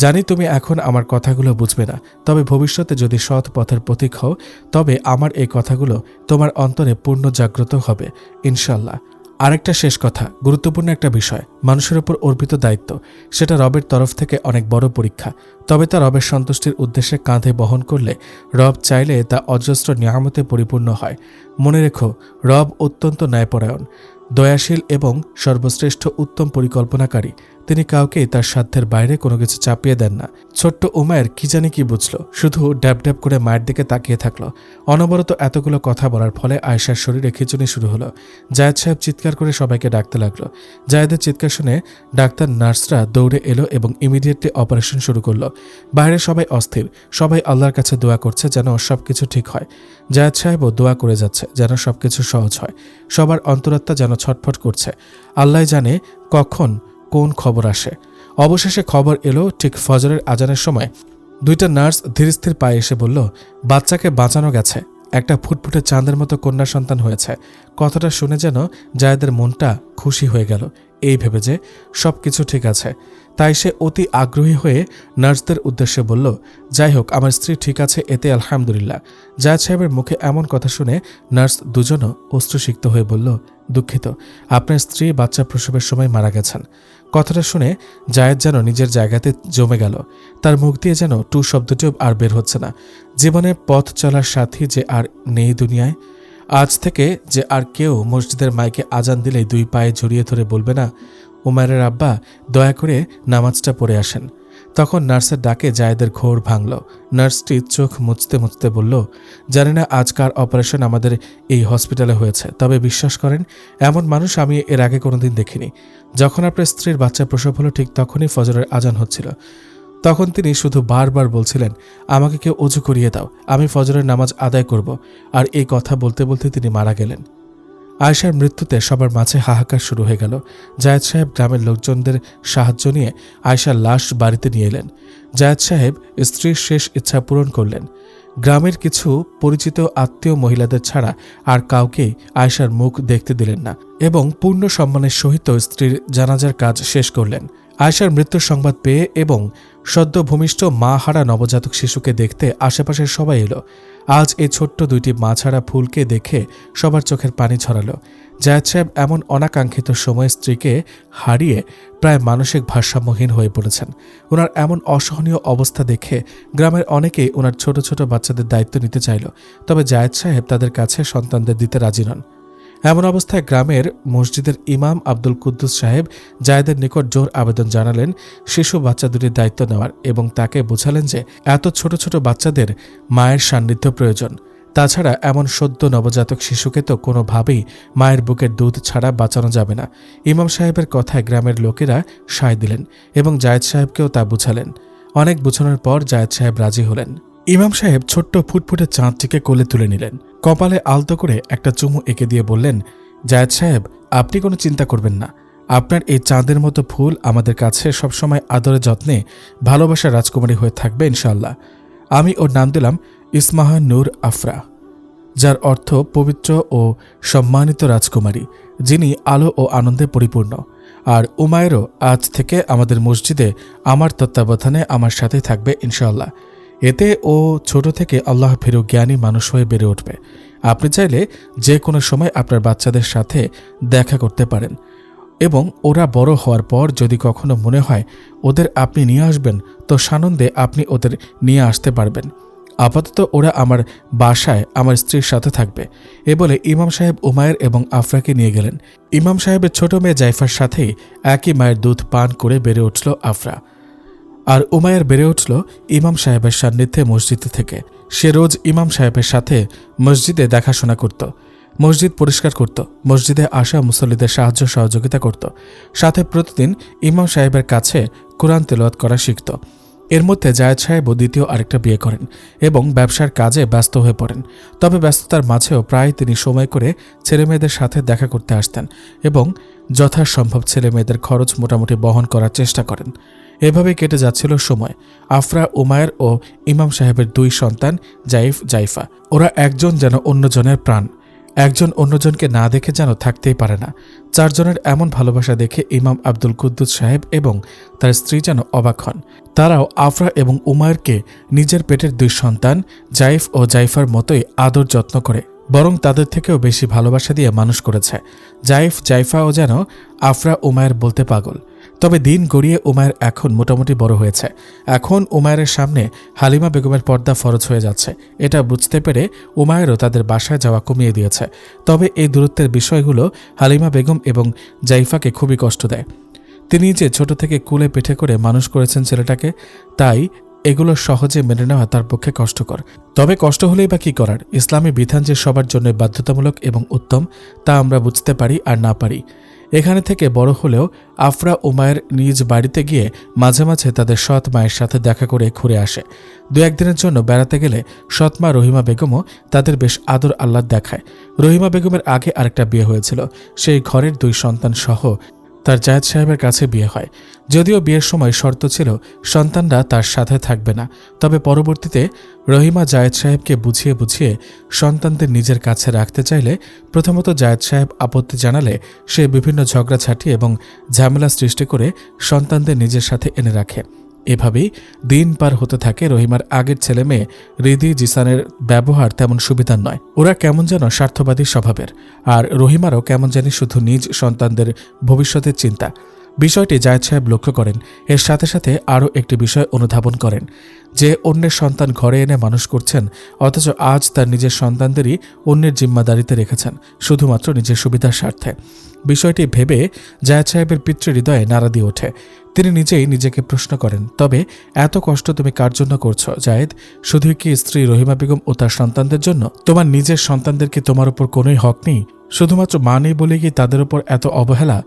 জানি তুমি এখন আমার কথাগুলো বুঝবে না, তবে ভবিষ্যতে যদি সৎ পথের প্রতীক হও তবে আমার এই কথাগুলো তোমার অন্তরে পূর্ণ জাগ্রত হবে ইনশাআল্লাহ। আরেকটা শেষ কথা, গুরুত্বপূর্ণ একটা বিষয়, মানুষের উপর অর্পিত দায়িত্ব, সেটা রবের তরফ থেকে অনেক বড় পরীক্ষা। তবে তা রবের সন্তুষ্টির উদ্দেশ্যে কাঁধে বহন করলে রব চাইলে তা অজস্র নিয়ামতে পরিপূর্ণ হয়। মনে রেখো, রব অত্যন্ত ন্যায়পরায়ণ, দয়াশীল এবং সর্বশ্রেষ্ঠ উত্তম পরিকল্পনাকারী। তিনি কাউকেই তার সাধ্যের বাইরে কোনো কিছু চাপিয়ে দেন না। ছোট্ট উমায়ের কি জানি কি বুঝল, শুধু ড্যাব ড্যাব করে মায়ের দিকে তাকিয়ে থাকলো। অনবরত এতগুলো কথা বলার ফলে আয়েশার শরীরে খিঁচুনি শুরু হলো। জায়েদ সাহেব চিৎকার করে সবাইকে ডাকতে লাগলো। জায়েদের চিৎকার শুনে ডাক্তার নার্সরা দৌড়ে এলো এবং ইমিডিয়েটলি অপারেশন শুরু করলো। বাইরে সবাই অস্থির, সবাই আল্লাহর কাছে দোয়া করছে যেন সবকিছু ঠিক হয়। জায়েদ সাহেবও দোয়া করে যাচ্ছে যেন সবকিছু সহজ হয়। সবার অন্তরাত্মা যেন ছটফট করছে, আল্লাহ জানে কখন কোন খবর আসে। অবশেষে খবর এলো ঠিক ফজরের আজানের সময়। দুইটা নার্স ধীরস্থির পায়ে এসে বলল, বাচ্চাকে বাঁচানো গেছে, একটা ফুটফুটে চাঁদের মতো কন্যা সন্তান হয়েছে। কথাটা শুনে যেন জায়েদের মনটা খুশি হয়ে গেল, এই ভেবে যে সবকিছু ঠিক আছে। তাই সে অতি আগ্রহী হয়ে নার্সদের উদ্দেশ্যে বলল, যাই হোক আমার স্ত্রী ঠিক আছে, এতে আলহামদুলিল্লাহ। জায়েদ সাহেবের মুখে এমন কথা শুনে নার্স দুজনও অশ্রুসিক্ত হয়ে বলল, দুঃখিত, আপনার স্ত্রী বাচ্চা প্রসবের সময় মারা গেছেন। কথাটা শুনে জায়েদ যেন নিজের জায়গাতে জমে গেল। তার মুখ দিয়ে যেন টু শব্দটিও আর বের হচ্ছে না। জীবনের পথ চলার সাথী যে আর নেই দুনিয়ায়। আজ থেকে যে আর কেউ মসজিদের মাইকে আজান দিলেই দুই পায়ে জড়িয়ে ধরে বলবে না, উমায়ের আব্বা দয়া করে নামাজটা পড়ে আসেন। তখন নার্সের ডাকে জায়েদের ঘোর ভাঙল। নার্সটি চোখ মুছতে মুছতে বলল, জানি না আজকার অপারেশন আমাদের এই হসপিটালে হয়েছে, তবে বিশ্বাস করেন এমন মানুষ আমি এর আগে কোনোদিন দেখিনি। যখন আপনার স্ত্রীর বাচ্চা প্রসব হলো ঠিক তখনই ফজরের আজান হচ্ছিল। তখন তিনি শুধু বারবার বলছিলেন, আমাকে কেউ অজু করিয়ে দাও, আমি ফজরের নামাজ আদায় করব। আর এই কথা বলতে বলতে তিনি মারা গেলেন। আয়েশার মৃত্যুতে সবার মাঝে হাহাকার শুরু হয়ে গেল। জায়েদ সাহেব গ্রামের লোকজনদের সাহায্য নিয়ে আয়েশার লাশ বাড়িতে নিয়ে এলেন। জায়েদ সাহেব স্ত্রীর শেষ ইচ্ছা পূরণ করলেন। গ্রামের কিছু পরিচিত আত্মীয় মহিলাদের ছাড়া আর কাউকেই আয়েশার মুখ দেখতে দিলেন না এবং পূর্ণ সম্মানের সহিত স্ত্রীর জানাজার কাজ শেষ করলেন। আয়েশার মৃত্যুর সংবাদ পেয়ে এবং সদ্য ভূমিষ্ঠ মা হারা নবজাতক শিশুকে দেখতে আশেপাশের সবাই এলো। আজ এই ছোট্ট দুইটি মাছাড়া ফুলকে দেখে সবার চোখের পানি ছড়ালো। জায়েদ সাহেব এমন অনাকাঙ্ক্ষিত সময় স্ত্রীকে হারিয়ে প্রায় মানসিক ভারসাম্যহীন হয়ে পড়েছেন। ওনার এমন অসহনীয় অবস্থা দেখে গ্রামের অনেকেই ওনার ছোট ছোট বাচ্চাদের দায়িত্ব নিতে চাইল, তবে জায়েদ সাহেব তাদের কাছে সন্তানদের দিতে রাজি নন। এমন অবস্থায় গ্রামের মসজিদের ইমাম আব্দুল কুদ্দুস সাহেব জায়েদের নিকট জোর আবেদন জানালেন শিশু বাচ্চা দুটির দায়িত্ব নেওয়ার এবং তাকে বোঝালেন যে এত ছোট ছোট বাচ্চাদের মায়ের সান্নিধ্য প্রয়োজন। তাছাড়া এমন সদ্য নবজাতক শিশুকে তো কোনোভাবেই মায়ের বুকের দুধ ছাড়া বাঁচানো যাবে না। ইমাম সাহেবের কথায় গ্রামের লোকেরা সায় দিলেন এবং জায়েদ সাহেবকেও তা বুঝালেন। অনেক বুঝানোর পর জায়েদ সাহেব রাজি হলেন। ইমাম সাহেব ছোট্ট ফুটফুটে চাঁদটিকে কোলে তুলে নিলেন। কপালে আলতো করে একটা চুমু এঁকে দিয়ে বললেন, জায়েদ সাহেব, আপনি কোনো চিন্তা করবেন না। আপনার এই চাঁদের মতো ফুল আমাদের কাছে সবসময় আদরে যত্নে ভালোবাসার রাজকুমারী হয়ে থাকবে ইনশাআল্লাহ। আমি ওর নাম দিলাম ইসমাহা নূর আফরা, যার অর্থ পবিত্র ও সম্মানিত রাজকুমারী, যিনি আলো ও আনন্দে পরিপূর্ণ। আর উমায়েরও আজ থেকে আমাদের মসজিদে আমার তত্ত্বাবধানে আমার সাথেই থাকবে ইনশাআল্লাহ। এতে ও ছোট থেকে আল্লাহ ভীরু জ্ঞানী মানুষ হয়ে বেড়ে উঠবে। আপনি চাইলে যে কোনো সময় আপনার বাচ্চাদের সাথে দেখা করতে পারেন এবং ওরা বড় হওয়ার পর যদি কখনো মনে হয় ওদের আপনি নিয়ে আসবেন, তো সানন্দে আপনি ওদের নিয়ে আসতে পারবেন। আপাতত ওরা আমার বাসায় আমার স্ত্রীর সাথে থাকবে। এ বলে ইমাম সাহেব উমায়ের এবং আফরাকে নিয়ে গেলেন। ইমাম সাহেবের ছোট মেয়ে জাইফার সাথেই একই মায়ের দুধ পান করে বেড়ে উঠল আফরা। আর উমায়ের বেড়ে উঠল ইমাম সাহেবের সান্নিধ্যে মসজিদে থেকে। সে রোজ ইমাম সাহেবের সাথে মসজিদে দেখাশোনা করত, মসজিদ পরিষ্কার করত, মসজিদে আসা মুসল্লিদের সাহায্য সহযোগিতা করত, সাথে প্রতিদিন ইমাম সাহেবের কাছে কোরআন তেলাওয়াত করা শিখত। এর মধ্যে জায়েদ সাহেবও দ্বিতীয় আরেকটা বিয়ে করেন এবং ব্যবসার কাজে ব্যস্ত হয়ে পড়েন। তবে ব্যস্ততার মাঝেও প্রায় তিনি সময় করে ছেলেমেয়েদের সাথে দেখা করতে আসতেন এবং যথাসম্ভব ছেলেমেয়েদের খরচ মোটামুটি বহন করার চেষ্টা করেন। এভাবে কেটে যাচ্ছিল সময়। আফরা, উমায়ের ও ইমাম সাহেবের দুই সন্তান জাইফ, জাইফা, ওরা একজন যেন অন্যজনের প্রাণ। একজন অন্যজনকে না দেখে যেন থাকতেই পারে না। চারজনের এমন ভালোবাসা দেখে ইমাম আব্দুল কুদ্দুস সাহেব এবং তার স্ত্রী যেন অবাক হন। তারাও আফরা এবং উমায়েরকে নিজের পেটের দুই সন্তান জাইফ ও জাইফার মতোই আদর যত্ন করে, বরং তাদের থেকেও বেশি ভালোবাসা দিয়ে মানুষ করেছে। জাইফ, জাইফাও যেন আফরা, উমায়ের বলতে পাগল। তবে দিন গড়িয়ে উমায়ের এখন মোটামুটি বড় হয়েছে। এখন উমায়ের সামনে হালিমা বেগমের পর্দা ফরজ হয়ে যাচ্ছে। এটা বুঝতে পেরে উমায়েরও তাদের বাসায় যাওয়া কমিয়ে দিয়েছে। তবে এই দূরত্বের বিষয়গুলো হালিমা বেগম এবং জাইফাকে খুবই কষ্ট দেয়। তিনি যে ছোট থেকে কুলে পিঠে করে মানুষ করেছেন ছেলেটাকে, তাই এগুলো সহজে মেনে নেওয়া তার পক্ষে কষ্টকর। তবে কষ্ট হলেই বা কী করার, ইসলামী বিধান যে সবার জন্য বাধ্যতামূলক এবং উত্তম তা আমরা বুঝতে পারি আর না পারি। এখানে থেকে বড় হলেও আফরা উমায়ের নিজ বাড়িতে গিয়ে মাঝে মাঝে তাদের সৎ মায়ের সাথে দেখা করে ঘুরে আসে। দু একদিনের জন্য বেড়াতে গেলে সৎমা রহিমা বেগমও তাদের বেশ আদর আহ্লাদ দেখায়। রহিমা বেগমের আগে আরেকটা বিয়ে হয়েছিল। সেই ঘরের দুই সন্তান সহ তার জায়েদ সাহেবের কাছে বিয়ে হয়। যদিও বিয়ের সময় শর্ত ছিল সন্তানরা তার সাথে থাকবে না, তবে পরবর্তীতে রহিমা জায়েদ সাহেবকে বুঝিয়ে বুঝিয়ে সন্তানদের নিজের কাছে রাখতে চাইলে প্রথমত জায়েদ সাহেব আপত্তি জানালে সে বিভিন্ন ঝগড়াঝাঁটি এবং ঝামেলা সৃষ্টি করে সন্তানদের নিজের সাথে এনে রাখে। এভাবেই দিন পার হতে থাকে। রহিমার আগের ছেলে মেয়ে রিদি, জিসানের ব্যবহার তেমন সুবিধার নয়। ওরা কেমন যেন স্বার্থবাদী স্বভাবের, আর রহিমারও কেমন জানি শুধু নিজ সন্তানদের ভবিষ্যতের চিন্তা। বিষয়টি জায়েদ সাহেব লক্ষ্য করেন। এর সাথে সাথে আরও একটি বিষয় অনুধাবন করেন যে অন্যের সন্তান ঘরে এনে মানুষ করছেন, অথচ আজ তার নিজের সন্তানদেরই অন্যের জিম্মাদারিতে রেখেছেন শুধুমাত্র নিজের সুবিধার স্বার্থে। বিষয়টি ভেবে জায়েদ সাহেবের পিতৃহৃদয়ে নাড়া দিয়ে ওঠে। তিনি নিজেই নিজেকে প্রশ্ন করেন, তবে এত কষ্ট তুমি কার জন্য করছো জায়েদ? শুধুই কি স্ত্রী রহিমা বেগম ও তার সন্তানদের জন্য? তোমার নিজের সন্তানদের কি তোমার উপর কোনোই হক নেই? শুধুমাত্র মা নেই বলে কি তাদের উপর এত অবহেলা?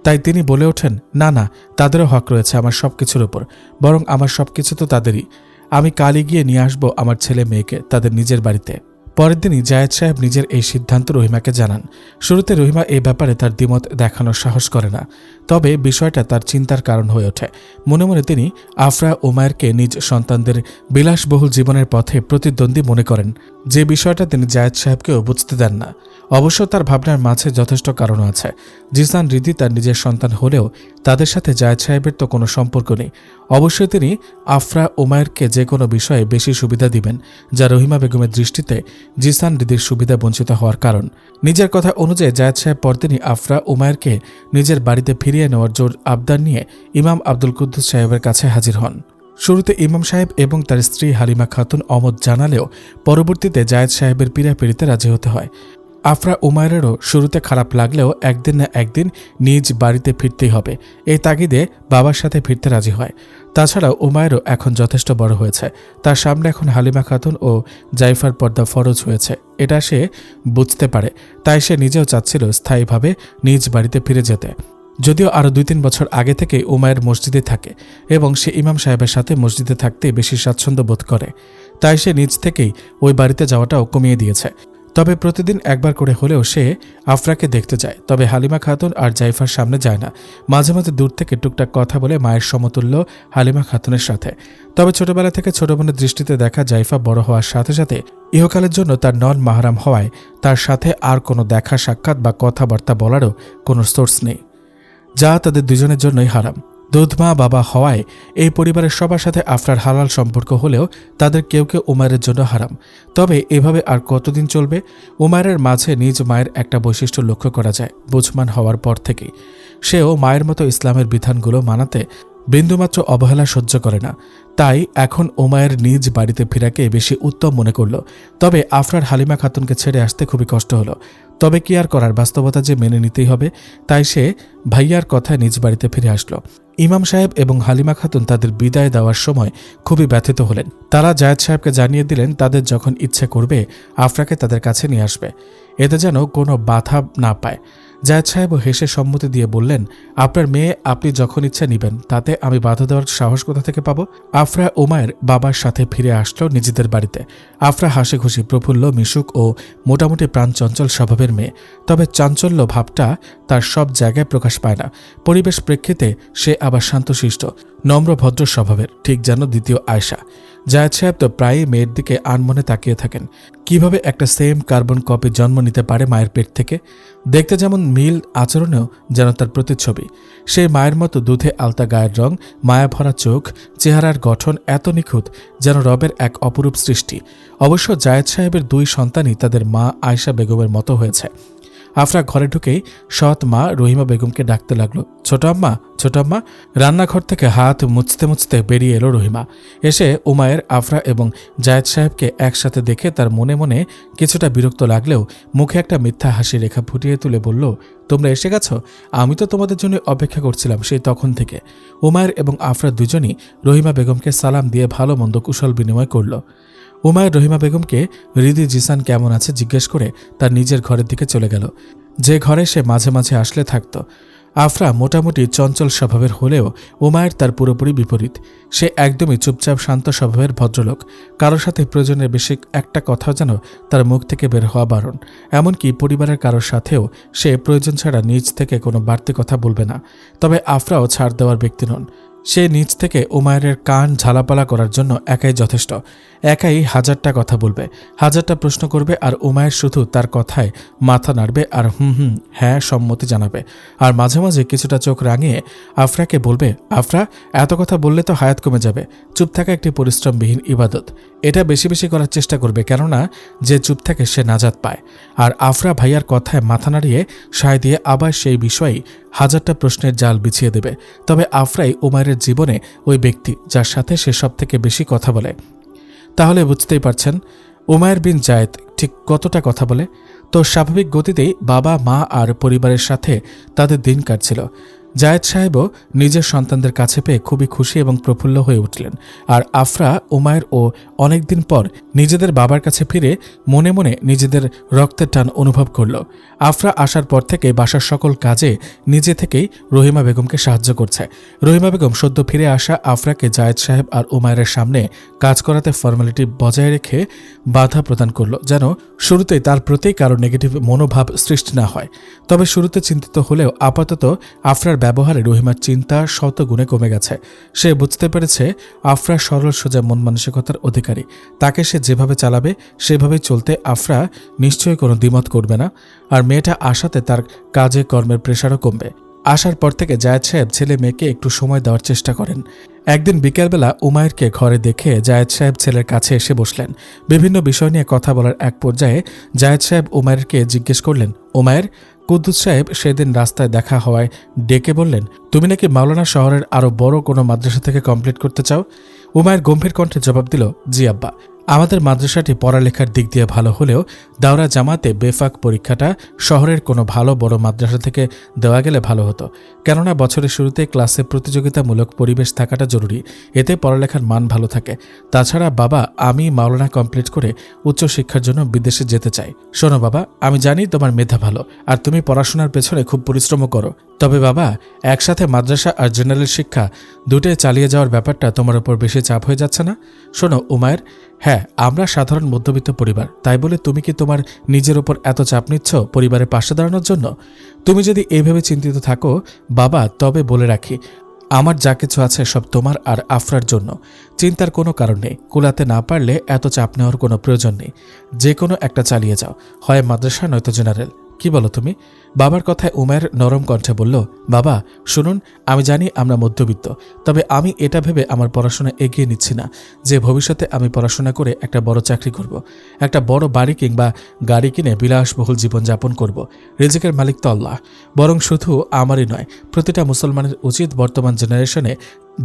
তাই তিনি বলে ওঠেন, না না, তাদেরও হক রয়েছে আমার সবকিছুর উপর, বরং আমার সবকিছু তো তাদেরই। আমি কালই গিয়ে নিয়ে আসবো আমার ছেলে মেয়েকে তাদের নিজের বাড়িতে। পরের দিনই জায়েদ সাহেব নিজের এই সিদ্ধান্ত রহিমাকে জানান। শুরুতে রহিমা এই ব্যাপারে তার দ্বিমত দেখানোর সাহস করে না, তবে বিষয়টা তার চিন্তার কারণ হয়ে ওঠে। মনে মনে তিনি আফরা উমায়েরকে নিজ সন্তানদের বিলাসবহুল জীবনের পথে প্রতিদ্বন্দ্বী মনে করেন, যে বিষয়টা তিনি জায়েদ সাহেবকেও বুঝতে দেন না। অবশ্য তার ভাবনার মাঝে যথেষ্ট কারণ আছে। জিসান রিদি তার নিজের সন্তান হলেও তাদের সাথে জায়েদ সাহেবের তো কোনো সম্পর্ক নেই। অবশ্যই তিনি আফরা উমায়েরকে যে কোনো বিষয়ে বেশি সুবিধা দিবেন, যা রহিমা বেগমের দৃষ্টিতে জিসান রিদির সুবিধা বঞ্চিত হওয়ার কারণ। নিজের কথা অনুযায়ী জায়েদ সাহেব পরদিনই আফরা উমায়েরকে নিজের বাড়িতে ফিরিয়ে নেওয়ার জোর আবদার নিয়ে ইমাম আব্দুল কুদ্দুস সাহেবের কাছে হাজির হন। শুরুতে ইমাম সাহেব এবং তার স্ত্রী হালিমা খাতুন অমত জানালেও পরবর্তীতে জায়েদ সাহেবের পীড়াপিড়িতে রাজি হতে হয়। আফরা উমায়েরেরও শুরুতে খারাপ লাগলেও একদিন না একদিন নিজ বাড়িতে ফিরতেই হবে, এই তাগিদে বাবার সাথে ফিরতে রাজি হয়। তাছাড়াও উমায়েরও এখন যথেষ্ট বড় হয়েছে, তার সামনে এখন হালিমা খাতুন ও জাইফার পর্দা ফরজ হয়েছে, এটা সে বুঝতে পারে। তাই সে নিজেও চাচ্ছিল স্থায়ীভাবে নিজ বাড়িতে ফিরে যেতে। যদিও আরও 2-3 বছর আগে থেকে উমায়ের মসজিদে থাকে এবং সে ইমাম সাহেবের সাথে মসজিদে থাকতে বেশি স্বাচ্ছন্দ্য বোধ করে, তাই সে নিজ থেকেই ওই বাড়িতে যাওয়াটাও কমিয়ে দিয়েছে। তবে প্রতিদিন একবার করে হলেও সে আফরাকে দেখতে যায়, তবে হালিমা খাতুন আর জাইফার সামনে যায় না। মাঝে মাঝে দূর থেকে টুকটাক কথা বলে মায়ের সমতুল্য হালিমা খাতুনের সাথে। তবে ছোটবেলা থেকে ছোট বোনের দৃষ্টিতে দেখা জাইফা বড় হওয়ার সাথে সাথে ইহকালের জন্য তার নন মাহরাম হওয়ায় তার সাথে আর কোনো দেখা সাক্ষাৎ বা কথাবার্তা বলারও কোনো সোর্স নেই, যা তাদের দুজনের জন্যই হারাম। দুধমা বাবা হওয়ায় এই পরিবারের সবার সাথে আফরার হালাল সম্পর্ক হলেও তাদের কেউ কেউ উমায়ের জন্য হারাম। তবে এভাবে আর কতদিন চলবে? উমায়ের মাঝে নিজ মায়ের একটা বৈশিষ্ট্য লক্ষ্য করা যায় বুঝমান হওয়ার পর থেকেই। সেও মায়ের মতো ইসলামের বিধানগুলো মানাতে বিন্দুমাত্র অবহেলা সহ্য করে না। তাই এখন উমায়ের নিজ বাড়িতে ফেরাকে বেশি উত্তম মনে করল। তবে আফরার হালিমা খাতুনকে ছেড়ে আসতে খুবই কষ্ট হলো। তবে কি আর করার, বাস্তবতা যে মেনে নিতেই হবে। তাই সে ভাইয়ার কথায় নিজ বাড়িতে ফিরে আসলো। ইমাম সাহেব এবং হালিমা খাতুন তাদের বিদায় দেওয়ার সময় খুবই ব্যথিত হলেন। তারা জায়েদ সাহেবকে জানিয়ে দিলেন তাদের যখন ইচ্ছে করবে আফরাকে তাদের কাছে নিয়ে আসবে, এতে যেন কোনো বাধা না পায়। জায়েদ সাহেবও হেসে সম্মতি দিয়ে বললেন, আপনার মেয়ে আপনি যখন ইচ্ছা নিবেন, তাতে আমি বাধা দেওয়ার সাহস কোথা থেকে পাবো? আফরা উমায়ের বাবার সাথে ফিরে আসলো নিজেদের বাড়িতে। আফরা হাসি খুশি, প্রফুল্ল, মিশুক ও মোটামুটি প্রাণচঞ্চল স্বভাবের মেয়ে। তবে চাঞ্চল্য ভাবটা তার সব জায়গায় প্রকাশ পায় না। পরিবেশ প্রেক্ষিতে সে আবার শান্তশিষ্ট, নম্র, ভদ্র স্বভাবের, ঠিক যেন দ্বিতীয় আয়েশা। জায়েদ সাহেব তো প্রায়ই মেয়ের দিকে আনমনে তাকিয়ে থাকেন, কিভাবে একটা সেম কার্বন কপি জন্ম নিতে পারে মায়ের পেট থেকে। দেখতে যেমন মিল, আচরণেও যেন তার প্রতিচ্ছবি। সেই মায়ের মতো দুধে আলতা গায়ের রং, মায়া ভরা চোখ, চেহারার গঠন এত নিখুঁত, যেন রবের এক অপরূপ সৃষ্টি। অবশ্য জায়েদ সাহেবের 2 সন্তানই তাদের মা আয়েশা বেগমের মতো হয়েছে। আফরা ঘরে ঢুকেই সৎ মা রহিমা বেগমকে ডাকতে লাগলো, ছোট আম্মা, ছোট আম্মা। রান্নাঘর থেকে হাত মুছতে মুছতে বেরিয়ে এলো রহিমা। এসে উমায়ের, আফরা এবং জায়েদ সাহেবকে একসাথে দেখে তার মনে মনে কিছুটা বিরক্ত লাগলেও মুখে একটা মিথ্যা হাসি রেখা ফুটিয়ে তুলে বলল, তোমরা এসে গেছো? আমি তো তোমাদের জন্য অপেক্ষা করছিলাম সেই তখন থেকে। উমায়ের এবং আফরা দুজনই রহিমা বেগমকে সালাম দিয়ে ভালো মন্দ কুশল বিনিময় করল। উমায়ের রহিমা বেগমকে রিদি জিসান কেমন আছে জিজ্ঞেস করে তার নিজের ঘরের দিকে চলে গেল, যে ঘরে সে মাঝে মাঝে আসলে থাকত। আফরা মোটামুটি চঞ্চল স্বভাবের হলেও উমায়ের তার পুরোপুরি বিপরীত। সে একদমই চুপচাপ, শান্ত স্বভাবের ভদ্রলোক। কারোর সাথে প্রয়োজনের বেশি একটা কথাও যেন তার মুখ থেকে বের হওয়া বারণ। এমনকি পরিবারের কারোর সাথেও সে প্রয়োজন ছাড়া নিজ থেকে কোনো বাড়তি কথা বলবে না। তবে আফরাও ছাড় দেওয়ার ব্যক্তি নন। সে নিজ থেকে উমায়ের কান ঝালাপালা করার জন্য একাই যথেষ্ট। একাই 1000টা কথা বলবে, 1000টা প্রশ্ন করবে, আর উমায়ের শুধু তার কথায় মাথা নাড়বে আর হ্যাঁ সম্মতি জানাবে। আর মাঝে মাঝে কিছুটা চোখ রাঙিয়ে আফরাকে বলবে, আফরা, এত কথা বললে তো হায়াত কমে যাবে। চুপ থাকা একটি পরিশ্রমবিহীন ইবাদত। এটা বেশি বেশি করার চেষ্টা করবে, কেননা যে চুপ থাকে সে নাজাত পায়। আর আফরা ভাইয়ার কথায় মাথা নাড়িয়ে সায় দিয়ে আবার সেই বিষয়েই 1000টা প্রশ্নের জাল বিছিয়ে দেবে। তবে আফরাই উমায়ের জীবনে ওই ব্যক্তি যার সাথে সে সব থেকে বেশি কথা বলে। তাহলে বুঝতেই পারছেন উমায়ের বিন জায়েদ ঠিক কতটা কথা বলে। তো স্বাভাবিক গতিতেই বাবা, মা আর পরিবারের সাথে তাদের দিন কাটছিল। জায়েদ সাহেবও নিজের সন্তানদের কাছে পেয়ে খুবই খুশি এবং প্রফুল্ল হয়ে উঠলেন। আর আফরা, উমায়ের ও অনেকদিন পর নিজেদের বাবার কাছে ফিরে মনে মনে নিজেদের রক্তের টান অনুভব করল। আফরা আসার পর থেকে বাসার সকল কাজে নিজে থেকেই রহিমা বেগমকে সাহায্য করছে। রহিমা বেগম সদ্য ফিরে আসা আফরাকে জায়েদ সাহেব আর উমায়ের সামনে কাজ করাতে ফর্মালিটি বজায় রেখে বাধা প্রদান করল, যেন শুরুতেই তার প্রতি কারো নেগেটিভ মনোভাব সৃষ্টি না হয়। তবে শুরুতে চিন্তিত হলেও আপাতত আফরার ব্যবহারে রহিমার চিন্তা শতগুণে কমে গেছে। সে বুঝতে পেরেছে আফরা সরল সোজা মন মানসিকতার অধিকারী। তাকে সে যেভাবে চালাবে সেভাবেই চলতে আফরা নিশ্চয়ই কোনো দ্বিমত করবে না। আর মেয়েটা আসাতে তার কাজে কর্মের প্রেশারও কমবে। আসার পর থেকে জায়েদ সাহেব ছেলে মেয়েকে একটু সময় দেওয়ার চেষ্টা করেন। একদিন বিকেলবেলা উমায়েরকে ঘরে দেখে জায়েদ সাহেব ছেলের কাছে এসে বসলেন। বিভিন্ন বিষয় নিয়ে কথা বলার এক পর্যায়ে জায়েদ সাহেব উমায়েরকে জিজ্ঞেস করলেন, উমায়ের, কুদ্দুস সাহেব সেদিন রাস্তায় দেখা হওয়ায় ডেকে বললেন তুমি নাকি মাওলানা শহরের আরও বড় কোনো মাদ্রাসা থেকে কমপ্লিট করতে চাও? উমায়ের গম্ভীর কণ্ঠে জবাব দিল, জি আব্বা। আমাদের মাদ্রাসাটি পড়ালেখার দিক দিয়ে ভালো হলেও দাওরা জামাতে বেফাক পরীক্ষাটা শহরের কোনো ভালো বড় মাদ্রাসা থেকে দেওয়া গেলে ভালো হতো। কেননা বছরের শুরুতে ক্লাসে প্রতিযোগিতামূলক পরিবেশ থাকাটা জরুরি, এতে পড়ালেখার মান ভালো থাকে। তাছাড়া বাবা, আমি মাওলানা কমপ্লিট করে উচ্চশিক্ষার জন্য বিদেশে যেতে চাই। শোনো বাবা, আমি জানি তোমার মেধা ভালো আর তুমি পড়াশোনার পেছনে খুব পরিশ্রমও করো, তবে বাবা একসাথে মাদ্রাসা আর জেনারেল শিক্ষা দুটোই চালিয়ে যাওয়ার ব্যাপারটা তোমার উপর বেশি চাপ হয়ে যাচ্ছে না? শোনো উমায়ের, হ্যাঁ আমরা সাধারণ মধ্যবিত্ত পরিবার, তাই বলে তুমি কি তোমার নিজের উপর এত চাপ নিচ্ছ পরিবারের পাশে দাঁড়ানোর জন্য? তুমি যদি এইভাবে চিন্তিত থাকো বাবা, তবে বলে রাখি আমার যা কিছু আছে সব তোমার আর আফরার জন্য। চিন্তার কোনো কারণ নেই, কুলাতে না পারলে এত চাপ নেওয়ার কোনো প্রয়োজন নেই। যে কোনো একটা চালিয়ে যাও, হয় মাদ্রাসা নয়তো জেনারেল। কি বলো তুমি? বাবার কথায় উমায়ের নরম কণ্ঠে বলল, বাবা শুনুন, আমি জানি আমরা মধ্যবিত্ত, তবে আমি এটা ভেবে আমার পড়াশোনা এগিয়ে নিচ্ছি না যে ভবিষ্যতে আমি পড়াশোনা করে একটা বড় চাকরি করব, একটা বড় বাড়ি কিংবা গাড়ি কিনে বিলাসবহুল জীবনযাপন করব। রিজিকের মালিক তো আল্লাহ। বরং শুধু আমারই নয়, প্রতিটা মুসলমানের উচিত বর্তমান জেনারেশনে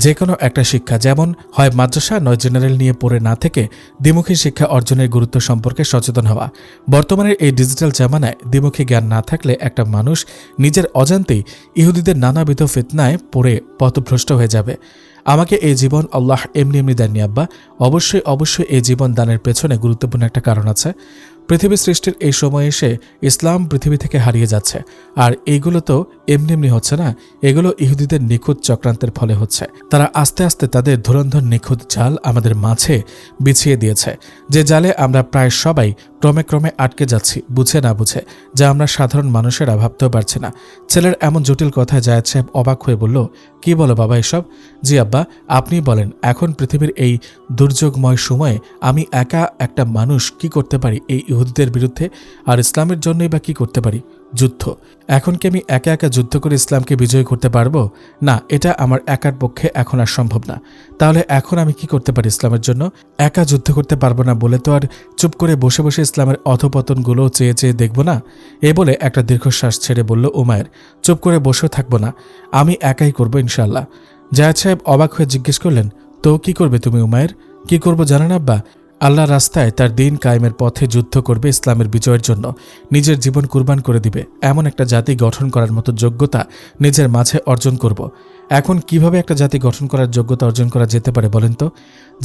যে কোনো একটা শিক্ষা, যেমন হয় মাদ্রাসা নয় জেনারেল নিয়ে পড়ে না থেকে দ্বিমুখী শিক্ষা অর্জনের গুরুত্ব সম্পর্কে সচেতন হওয়া। বর্তমানের এই ডিজিটাল জামানায় দ্বিমুখী জ্ঞান না থাকলে একটা মানুষ নিজের অজান্তেই ইহুদিদের নানাবিধ ফিতনায় পড়ে পথভ্রষ্ট হয়ে যাবে। আমাকে এই জীবন আল্লাহ এমনি এমনি দেননি আব্বা, অবশ্যই এই জীবন দানের পেছনে গুরুত্বপূর্ণ একটা কারণ আছে। পৃথিবী সৃষ্টির এই সময় এসে ইসলাম পৃথিবী থেকে হারিয়ে যাচ্ছে, আর এইগুলো তো এমনি এমনি হচ্ছে না, এগুলো ইহুদিদের নিখুঁত চক্রান্তের ফলে হচ্ছে। তারা আস্তে আস্তে তাদের ধুরন্ধর নিখুঁত জাল আমাদের মাঝে বিছিয়ে দিয়েছে, যে জালে আমরা প্রায় সবাই ক্রমে আটকে যাচ্ছি, বুঝে না বুঝে, যা আমরা সাধারণ মানুষেরা ভাবতেও পারছি না। ছেলের এমন জটিল কথায় জায়েদ সাহেব অবাক হয়ে বলল, কি বলো বাবা এসব? জি আব্বা, আপনি বলেন, এখন পৃথিবীর এই দুর্যোগময় সময়ে আমি একা একটা মানুষ কি করতে পারি এই ইহুদিদের বিরুদ্ধে? আর ইসলামের জন্যই বা কি করতে পারি? যুদ্ধ। এখন কি আমি একা একা যুদ্ধ করে ইসলামকে বিজয় করতে পারবো? না, এটা আমার একার পক্ষে এখন আর সম্ভব না। তাহলে এখন আমি কি করতে পারি ইসলামের জন্য? একা যুদ্ধ করতে পারবো না বলে তো আর চুপ করে বসে বসে ইসলামের অধপতনগুলো চেয়ে চেয়ে দেখব না। এ বলে একটা দীর্ঘশ্বাস ছেড়ে বলল উমায়ের, চুপ করে বসেও থাকবো না, আমি একাই করবো ইনশাল্লাহ। জায়েদ সাহেব অবাক হয়ে জিজ্ঞেস করলেন, তো কি করবে তুমি উমায়ের? কি করবো জানেন আব্বা? আল্লাহ রাস্তায় তার দিন কায়েমের পথে যুদ্ধ করবে, ইসলামের বিজয়ের জন্য নিজের জীবন কুরবান করে দিবে, এমন একটা জাতি গঠন করার মতো যোগ্যতা নিজের মাঝে অর্জন করব। এখন কিভাবে একটা জাতি গঠন করার যোগ্যতা অর্জন করা যেতে পারে বলেন তো?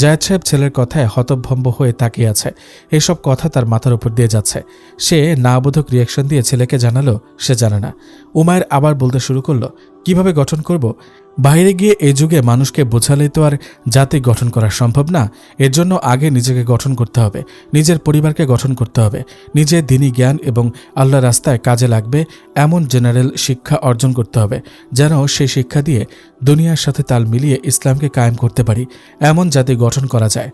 জায়েদ সাহেব ছেলের কথায় হতভম্ব হয়ে তাকিয়ে আছে। এসব কথা তার মাথার উপর দিয়ে যাচ্ছে। সে না বোধক রিয়াকশন দিয়ে ছেলেকে জানালো সে জানে না। উমায়ের আবার বলতে শুরু করলো, কিভাবে গঠন করব? বাইরে গিয়ে এই যুগে মানুষকে বোঝালেই তো আর জাতি গঠন করা সম্ভব না। এর জন্য আগে নিজেকে গঠন করতে হবে, নিজের পরিবারকে গঠন করতে হবে, নিজের দ্বীনি জ্ঞান এবং আল্লাহ রাস্তায় কাজে লাগবে এমন জেনারেল শিক্ষা অর্জন করতে হবে, যেন সেই শিক্ষা দিয়ে দুনিয়ার সাথে তাল মিলিয়ে ইসলামকে কায়েম করতে পারি, এমন জাতি গঠন করা যায়।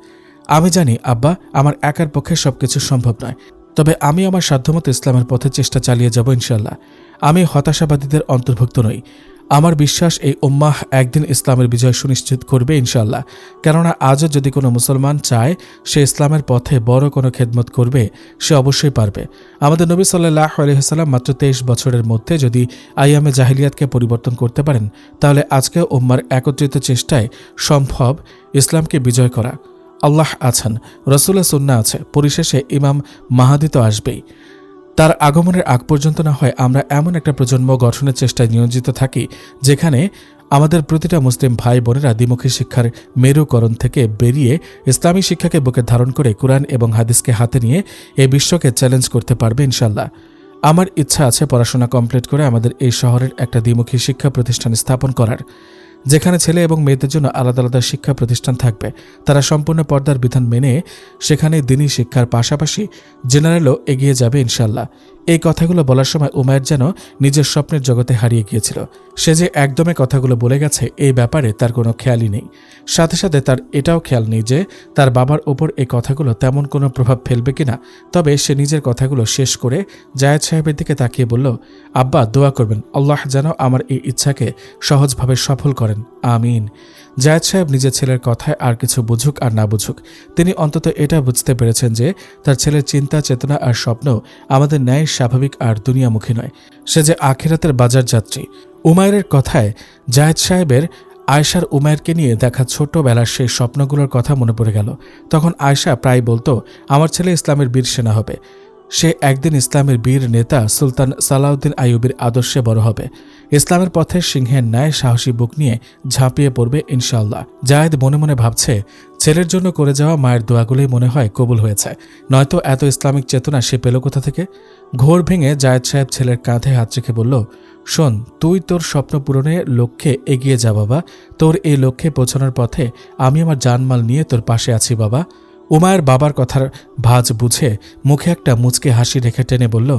আমি জানি আব্বা, আমার একার পক্ষে সবকিছু সম্ভব নয়, তবে আমি আমার সাধ্যমতো ইসলামের পথে চেষ্টা চালিয়ে যাব ইনশাল্লাহ। আমি হতাশাবাদীদের অন্তর্ভুক্ত নই। আমার বিশ্বাস এই উম্মাহ একদিন ইসলামের বিজয় সুনিশ্চিত করবে ইনশাল্লাহ। কেননা আজও যদি কোনো মুসলমান চায় সে ইসলামের পথে বড় কোনো খেদমত করবে, সে অবশ্যই পারবে। আমাদের নবী সাল্লাল্লাহু আলাইহি ওয়াসাল্লাম মাত্র 23 বছরের মধ্যে যদি আইয়ামে জাহিলিয়াতকে পরিবর্তন করতে পারেন, তাহলে আজকে উম্মার একত্রিত চেষ্টায় সম্ভব ইসলামকে বিজয় করা। আল্লাহ আছেন, রসুলের সুন্নাহ আছে, পরিশেষে ইমাম মাহাদি তো আসবেই। তার আগমনের আগ পর্যন্ত না হয় আমরা এমন একটা প্রজন্ম গঠনের চেষ্টায় নিয়োজিত থাকি যেখানে আমাদের প্রতিটা মুসলিম ভাই বোনেরা দ্বিমুখী শিক্ষার মেরুকরণ থেকে বেরিয়ে ইসলামী শিক্ষাকে বুকে ধারণ করে কুরআন এবং হাদিসকে হাতে নিয়ে এই বিশ্বকে চ্যালেঞ্জ করতে পারবে ইনশাল্লাহ। আমার ইচ্ছা আছে পড়াশোনা কমপ্লিট করে আমাদের এই শহরের একটা দ্বিমুখী শিক্ষা প্রতিষ্ঠান স্থাপন করার, যেখানে ছেলে এবং মেয়েদের জন্য আলাদা আলাদা শিক্ষা প্রতিষ্ঠান থাকবে। তারা সম্পূর্ণ পর্দার বিধান মেনে সেখানে দিনী শিক্ষার পাশাপাশি জেনারেলও এগিয়ে যাবে ইনশাল্লাহ। এই কথাগুলো বলার সময় উমায়ের যেন নিজের স্বপ্নের জগতে হারিয়ে গিয়েছিল। সে যে একদমে কথাগুলো বলে গেছে এই ব্যাপারে তার কোনো খেয়ালই নেই। সাথে সাথে তার এটাও খেয়াল নেই যে তার বাবার ওপর এই কথাগুলো তেমন কোনো প্রভাব ফেলবে কিনা। তবে সে নিজের কথাগুলো শেষ করে জায়েদ সাহেবের দিকে তাকিয়ে বলল, আব্বা দোয়া করবেন আল্লাহ যেন আমার এই ইচ্ছাকে সহজভাবে সফল করেন, আমিন। জায়েদ সাহেব নিজের ছেলের কথায় আর কিছু বুঝুক আর না বুঝুক, তিনি অন্তত এটা বুঝতে পেরেছেন যে তার ছেলের চিন্তা চেতনা আর স্বপ্ন আমাদের ন্যায় স্বাভাবিক আর দুনিয়ামুখী নয়। সে যে আখিরাতের বাজার যাত্রী। উমায়ের কথায় জায়েদ সাহেবের আয়েশার উমায়েরকে নিয়ে দেখা ছোটবেলার সেই স্বপ্নগুলোর কথা মনে পড়ে গেল। তখন আয়েশা প্রায় বলতো, আমার ছেলে ইসলামের বীর সেনা হবে, সে একদিন ইসলামের বীর নেতা সুলতান সালাউদ্দিন আইয়ুবের আদর্শে বড় হবে, ইসলামের পথে সিংহের ন্যায় সাহসী বুক নিয়ে ঝাঁপিয়ে পড়বে ইনশাআল্লাহ। জায়েদ মনে মনে ভাবছে, ছেলের জন্য করে যাওয়া মায়ের দোয়াগুলোই মনে হয় কবুল হয়েছে, নয়তো এত ইসলামিক চেতনা সে পেল কোথা থেকে। ঘোর ভেঙে জায়েদ সাহেব ছেলের কাঁধে হাত রেখে বলল, শোন, তুই তোর স্বপ্ন পূরণের লক্ষ্যে এগিয়ে যা বাবা, তোর এই লক্ষ্যে পৌঁছানোর পথে আমি আমার জানমাল নিয়ে তোর পাশে আছি বাবা। উমায়ের বাবার কথার ভাঁজ বুঝে মুখে একটা মুচকে হাসি রেখে টেনে বলল,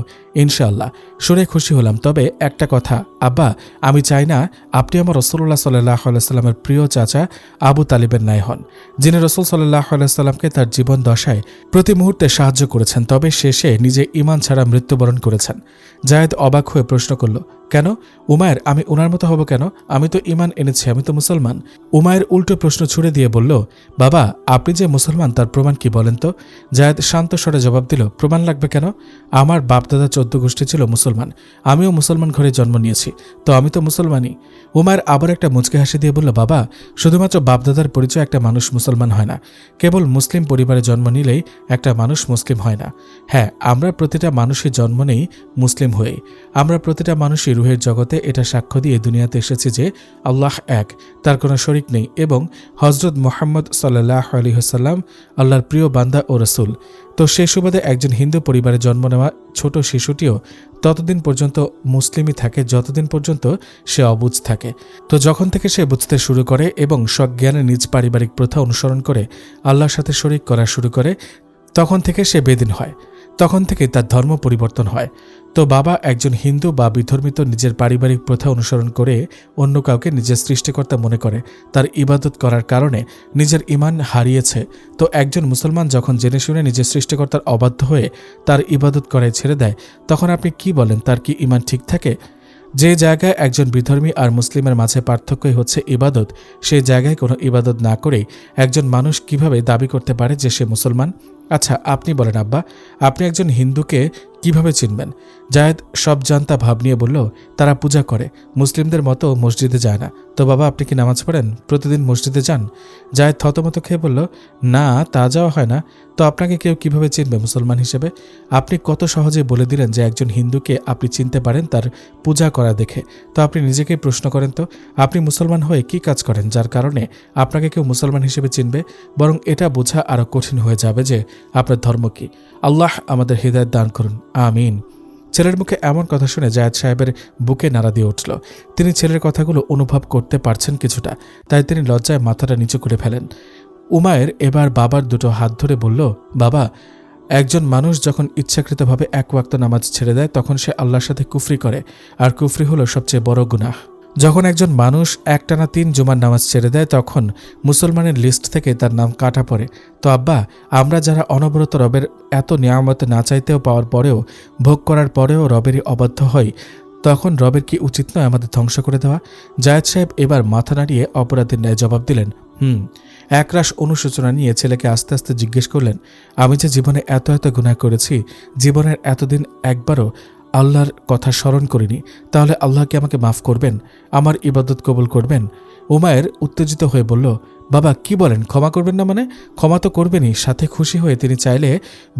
ইনশাআল্লাহ। শুনে খুশি হলাম, তবে একটা কথা আব্বা, আমি চাই না আপনি আমার রাসূলুল্লাহ সাল্লাল্লাহু আলাইহি সাল্লামের প্রিয় চাচা আবু তালিবের ন্যায় হন, যিনি রাসূল সাল্লাল্লাহু আলাইহি সাল্লামকে তার জীবন দশায় প্রতি মুহূর্তে সাহায্য করেছেন, তবে শেষে নিজে ঈমান ছাড়া মৃত্যুবরণ করেছেন। জায়েদ অবাক হয়ে প্রশ্ন করল, কেন উমায়ের, আমি ওনার মতো হব কেন? আমি তো ঈমান এনেছি, আমি তো মুসলমান। উমায়ের উল্টো প্রশ্ন ছুড়ে দিয়ে বলল, বাবা আপনি যে মুসলমান তার প্রমাণ কি বলেন তো? জায়েদ শান্ত স্বরে জবাব দিল, প্রমাণ লাগবে কেন? আমার বাপদাদা 14 গোষ্ঠী ছিল মুসলমান, আমিও মুসলমান ঘরে জন্ম নিয়েছি, তো আমি তো মুসলমানই। উমায়ের আবার একটা মুচকে হাসি দিয়ে বলল, বাবা শুধুমাত্র বাপদাদার পরিচয় একটা মানুষ মুসলমান হয় না, কেবল মুসলিম পরিবারে জন্ম নিলেই একটা মানুষ মুসলিম হয় না। হ্যাঁ, আমরা প্রতিটা মানুষই জন্ম নেই মুসলিম হয়েই। আমরা প্রতিটা মানুষই রুহের জগতে এটা সাক্ষ্য দিয়ে দুনিয়াতে এসেছি যে আল্লাহ এক, তার কোনো শরিক নেই, এবং হজরত মুহাম্মদ সাল্লাল্লাহু আলাইহি ওয়াসাল্লাম আল্লাহর প্রিয় বান্দা ও রাসূল। তো সেই সুবাদে একজন হিন্দু পরিবারে জন্ম নেওয়া ছোট শিশুটিও ততদিন পর্যন্ত মুসলিমই থাকে যতদিন পর্যন্ত সে অবুঝ থাকে। তো যখন থেকে সে বুঝতে শুরু করে এবং সজ্ঞানে নিজ পারিবারিক প্রথা অনুসরণ করে আল্লাহর সাথে শরিক করা শুরু করে, তখন থেকে সে বেদিন হয়, তখন থেকে তার ধর্ম পরিবর্তন হয়। তো বাবা একজন হিন্দু বা বিধর্মিত নিজের পারিবারিক প্রথা অনুসরণ করে অন্য কাউকে নিজের সৃষ্টিকর্তা মনে করে তার ইবাদত করার কারণে নিজের ঈমান হারিয়েছে। তো একজন মুসলমান যখন জেনে শুনে নিজের সৃষ্টিকর্তার অবাধ্য হয়ে তার ইবাদত করায় ছেড়ে দেয়, তখন আপনি কি বলেন, তার কি ঈমান ঠিক থাকে? যে জায়গায় একজন বিধর্মী আর মুসলিমের মাঝে পার্থক্যই হচ্ছে ইবাদত, সেই জায়গায় কোনো ইবাদত না করেই একজন মানুষ কিভাবে দাবি করতে পারে যে সে মুসলমান? আচ্ছা আপনি বলেন আব্বা, আপনি একজন হিন্দুকে কিভাবে চিনবেন? জায়েদ সব জানতা ভাব নিয়ে বলল, তারা পূজা করে, মুসলিমদের মতো মসজিদে যায় না। তো বাবা আপনি কি নামাজ পড়েন, প্রতিদিন মসজিদে যান? জায়েদ থতমত খেয়ে বলল, না তা যাওয়া হয় না। তো আপনাকে কেউ কিভাবে চিনবে মুসলমান হিসেবে? আপনি কত সহজে বলে দিলেন যে একজন হিন্দুকে আপনি চিনতে পারেন তার পূজা করা দেখে। তো আপনি নিজেকেই প্রশ্ন করেন তো, আপনি মুসলমান হয়ে কি কাজ করেন যার কারণে আপনাকে কেউ মুসলমান হিসেবে চিনবে? বরং এটা বোঝা আরও কঠিন হয়ে যাবে যে আপনার ধর্ম কি। আল্লাহ আমাদের হৃদায়ত দান করুন, আমিন। ছেলের মুখে এমন কথা শুনে জায়েদ সাহেবের বুকে নাড়া দিয়ে উঠল। তিনি ছেলের কথাগুলো অনুভব করতে পারছেন কিছুটা, তাই তিনি লজ্জায় মাথাটা নিচু করে ফেলেন। উমায়ের এবার বাবার দুটো হাত ধরে বলল, বাবা একজন মানুষ যখন ইচ্ছাকৃতভাবে এক ওয়াক্ত নামাজ ছেড়ে দেয় তখন সে আল্লাহর সাথে কুফরি করে, আর কুফরি হলো সবচেয়ে বড় গুনাহ। যখন একজন মানুষ একটানা 3 জুমার নামাজ ছেড়ে দেয় তখন মুসলমানের লিস্ট থেকে তার নাম কাটা পড়ে। তো আব্বা, আমরা যারা অনবরত রবের এত নিয়ামত না চাইতেও পাওয়ার পরেও, ভোগ করার পরেও রবেরই অবাধ্য হই, তখন রবের কি উচিত নয় আমাদের ধ্বংস করে দেওয়া? জায়েদ সাহেব এবার মাথা নাড়িয়ে অপরাধীর ন্যায় জবাব দিলেন, একরাশ অনুশোচনা নিয়ে ছেলেকে আস্তে আস্তে জিজ্ঞেস করলেন, আমি যে জীবনে এত এত গুনাহ করেছি, জীবনের এতদিন একবারও আল্লাহর কথা স্মরণ করিনি, তাহলে আল্লাহ কি আমাকে মাফ করবেন, আমার ইবাদত কবুল করবেন? উমায়ের উত্তেজিত হয়ে বলল, বাবা কি বলেন, ক্ষমা করবেন না? মানে ক্ষমা তো করবেনই, সাথে খুশি হয়ে তিনি চাইলে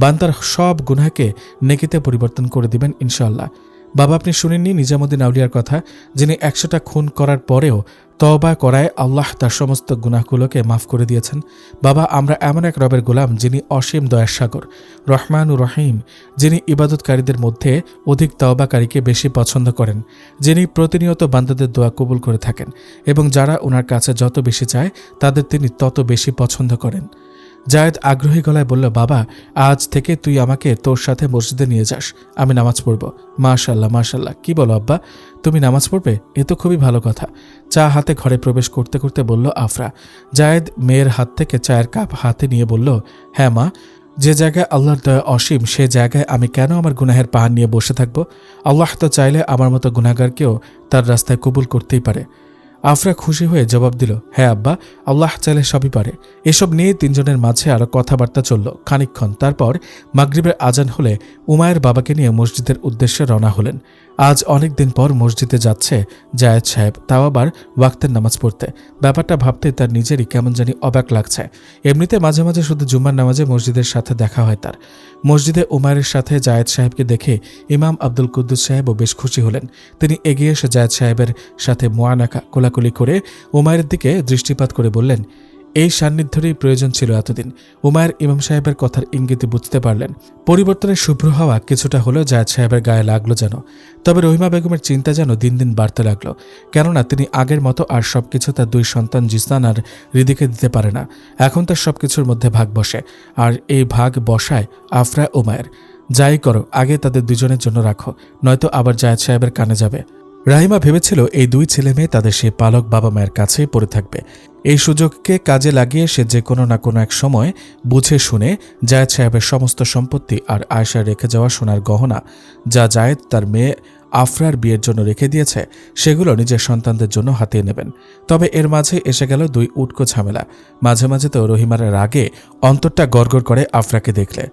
বান্দার সব গুনাহকে নেকিতে পরিবর্তন করে দিবেন ইনশাআল্লাহ। বাবা আপনি শুনেননি নিজামুদ্দিন আউলিয়ার কথা, যিনি 100টা খুন করার পরেও তওবা করায় আল্লাহ তার সমস্ত গুনাহগুলোকে মাফ করে দিয়েছেন। বাবা আমরা এমন এক রবের গোলাম যিনি অসীম দয়ার সাগর, রহমানুর রহিম, যিনি ইবাদতকারীদের মধ্যে অধিক তওবাকারীকে বেশি পছন্দ করেন, যিনি প্রতিনিয়ত বান্দাদের দোয়া কবুল করে থাকেন এবং যারা ওনার কাছে যত বেশি চায় তাদের তিনি তত বেশি পছন্দ করেন। জায়েদ আগ্রহী গলায় বলল, বাবা আজ থেকে তুই আমাকে তোর সাথে মসজিদে নিয়ে যাস, আমি নামাজ পড়ব। মাশাল্লাহ মাশাল্লাহ, কি বলো আব্বা, তুমি নামাজ পড়বে? এ তো খুবই ভালো কথা। চা হাতে ঘরে প্রবেশ করতে করতে বলল আফরা। জায়েদ মেয়ের হাত থেকে চায়ের কাপ হাতে নিয়ে বলল, হ্যাঁ মা, যে জায়গায় আল্লাহর দয়া অসীম সে জায়গায় আমি কেন আমার গুনাহের পাহাড় নিয়ে বসে থাকব? আল্লাহ তো চাইলে আমার মতো গুনাহগারকেও তার রাস্তায় কবুল করতেই পারে। আফরা খুশি হয়ে জবাব দিল, হ্যাঁ আব্বা, আল্লাহ চাইলে সবই পারে। এসব নিয়ে তিনজনের মাঝে আরো কথাবার্তা চলল খানিকক্ষণ। তারপর মাগরিবের আজান হলে উমায়ের বাবাকে নিয়ে মসজিদের উদ্দেশ্যে রওনা হলেন। আজ অনেক দিন পর মসজিদে যাচ্ছে জায়েদ সাহেব, তাও আবার ওয়াক্তের নামাজ পড়তে। ব্যাপারটা ভাবতে তার নিজেরই কেমন জানি অবাক লাগছে। এমনিতে মাঝে মাঝে শুধু জুম্মার নামাজে মসজিদের সাথে দেখা হয় তার। মসজিদে উমায়ের সাথে জায়েদ সাহেবকে দেখে ইমাম আব্দুল কুদ্দুস সাহেবও বেশ খুশি হলেন। তিনি এগিয়ে এসে জায়েদ সাহেবের সাথে মোয়ানাকা কোলাকুলি করে উমায়ের দিকে দৃষ্টিপাত করে বললেন, এই সান্নিধ্যেরই প্রয়োজন ছিল এতদিন। উমায়ের ইমাম সাহেবের কথার ইঙ্গিতে বুঝতে পারলেন পরিবর্তনের শুভ্র হওয়া কিছুটা হলেও জায়েদ সাহেবের গায়ে লাগলো যেন। তবে রহিমা বেগমের চিন্তা যেন দিন দিন বাড়তে লাগলো, কেননা তিনি আগের মতো আর সবকিছু তার দুই সন্তান জিসান আর হৃদিকে দিতে পারে না। এখন তার সবকিছুর মধ্যে ভাগ বসে, আর এই ভাগ বসায় আফরা উমায়ের। যাই করো, আগে তাদের দুজনের জন্য রাখো, নয়তো আবার জায়েদ সাহেবের কানে যাবে। রাহিমা ভেবেছিল এই দুই ছেলে মেয়ে তাদের সেই পালক বাবা মায়ের কাছেই পড়ে থাকবে। এই সুযোগকে কাজে লাগিয়ে সে যে কোনো না কোনো এক সময় বুঝে শুনে জায়েদ সাহেবের সমস্ত সম্পত্তি আর আয়েশার রেখে যাওয়া সোনার গহনা, যা জায়েদ তার মেয়ে আফরার বিয়ের জন্য রেখে দিয়েছে, সেগুলো নিজের সন্তানদের জন্য হাতিয়ে নেবেন। তবে এর মাঝে এসে গেল দুই উটকো ঝামেলা। মাঝে মাঝে তো রহিমার রাগে অন্তরটা গড়গড় করে আফরাকে দেখলে।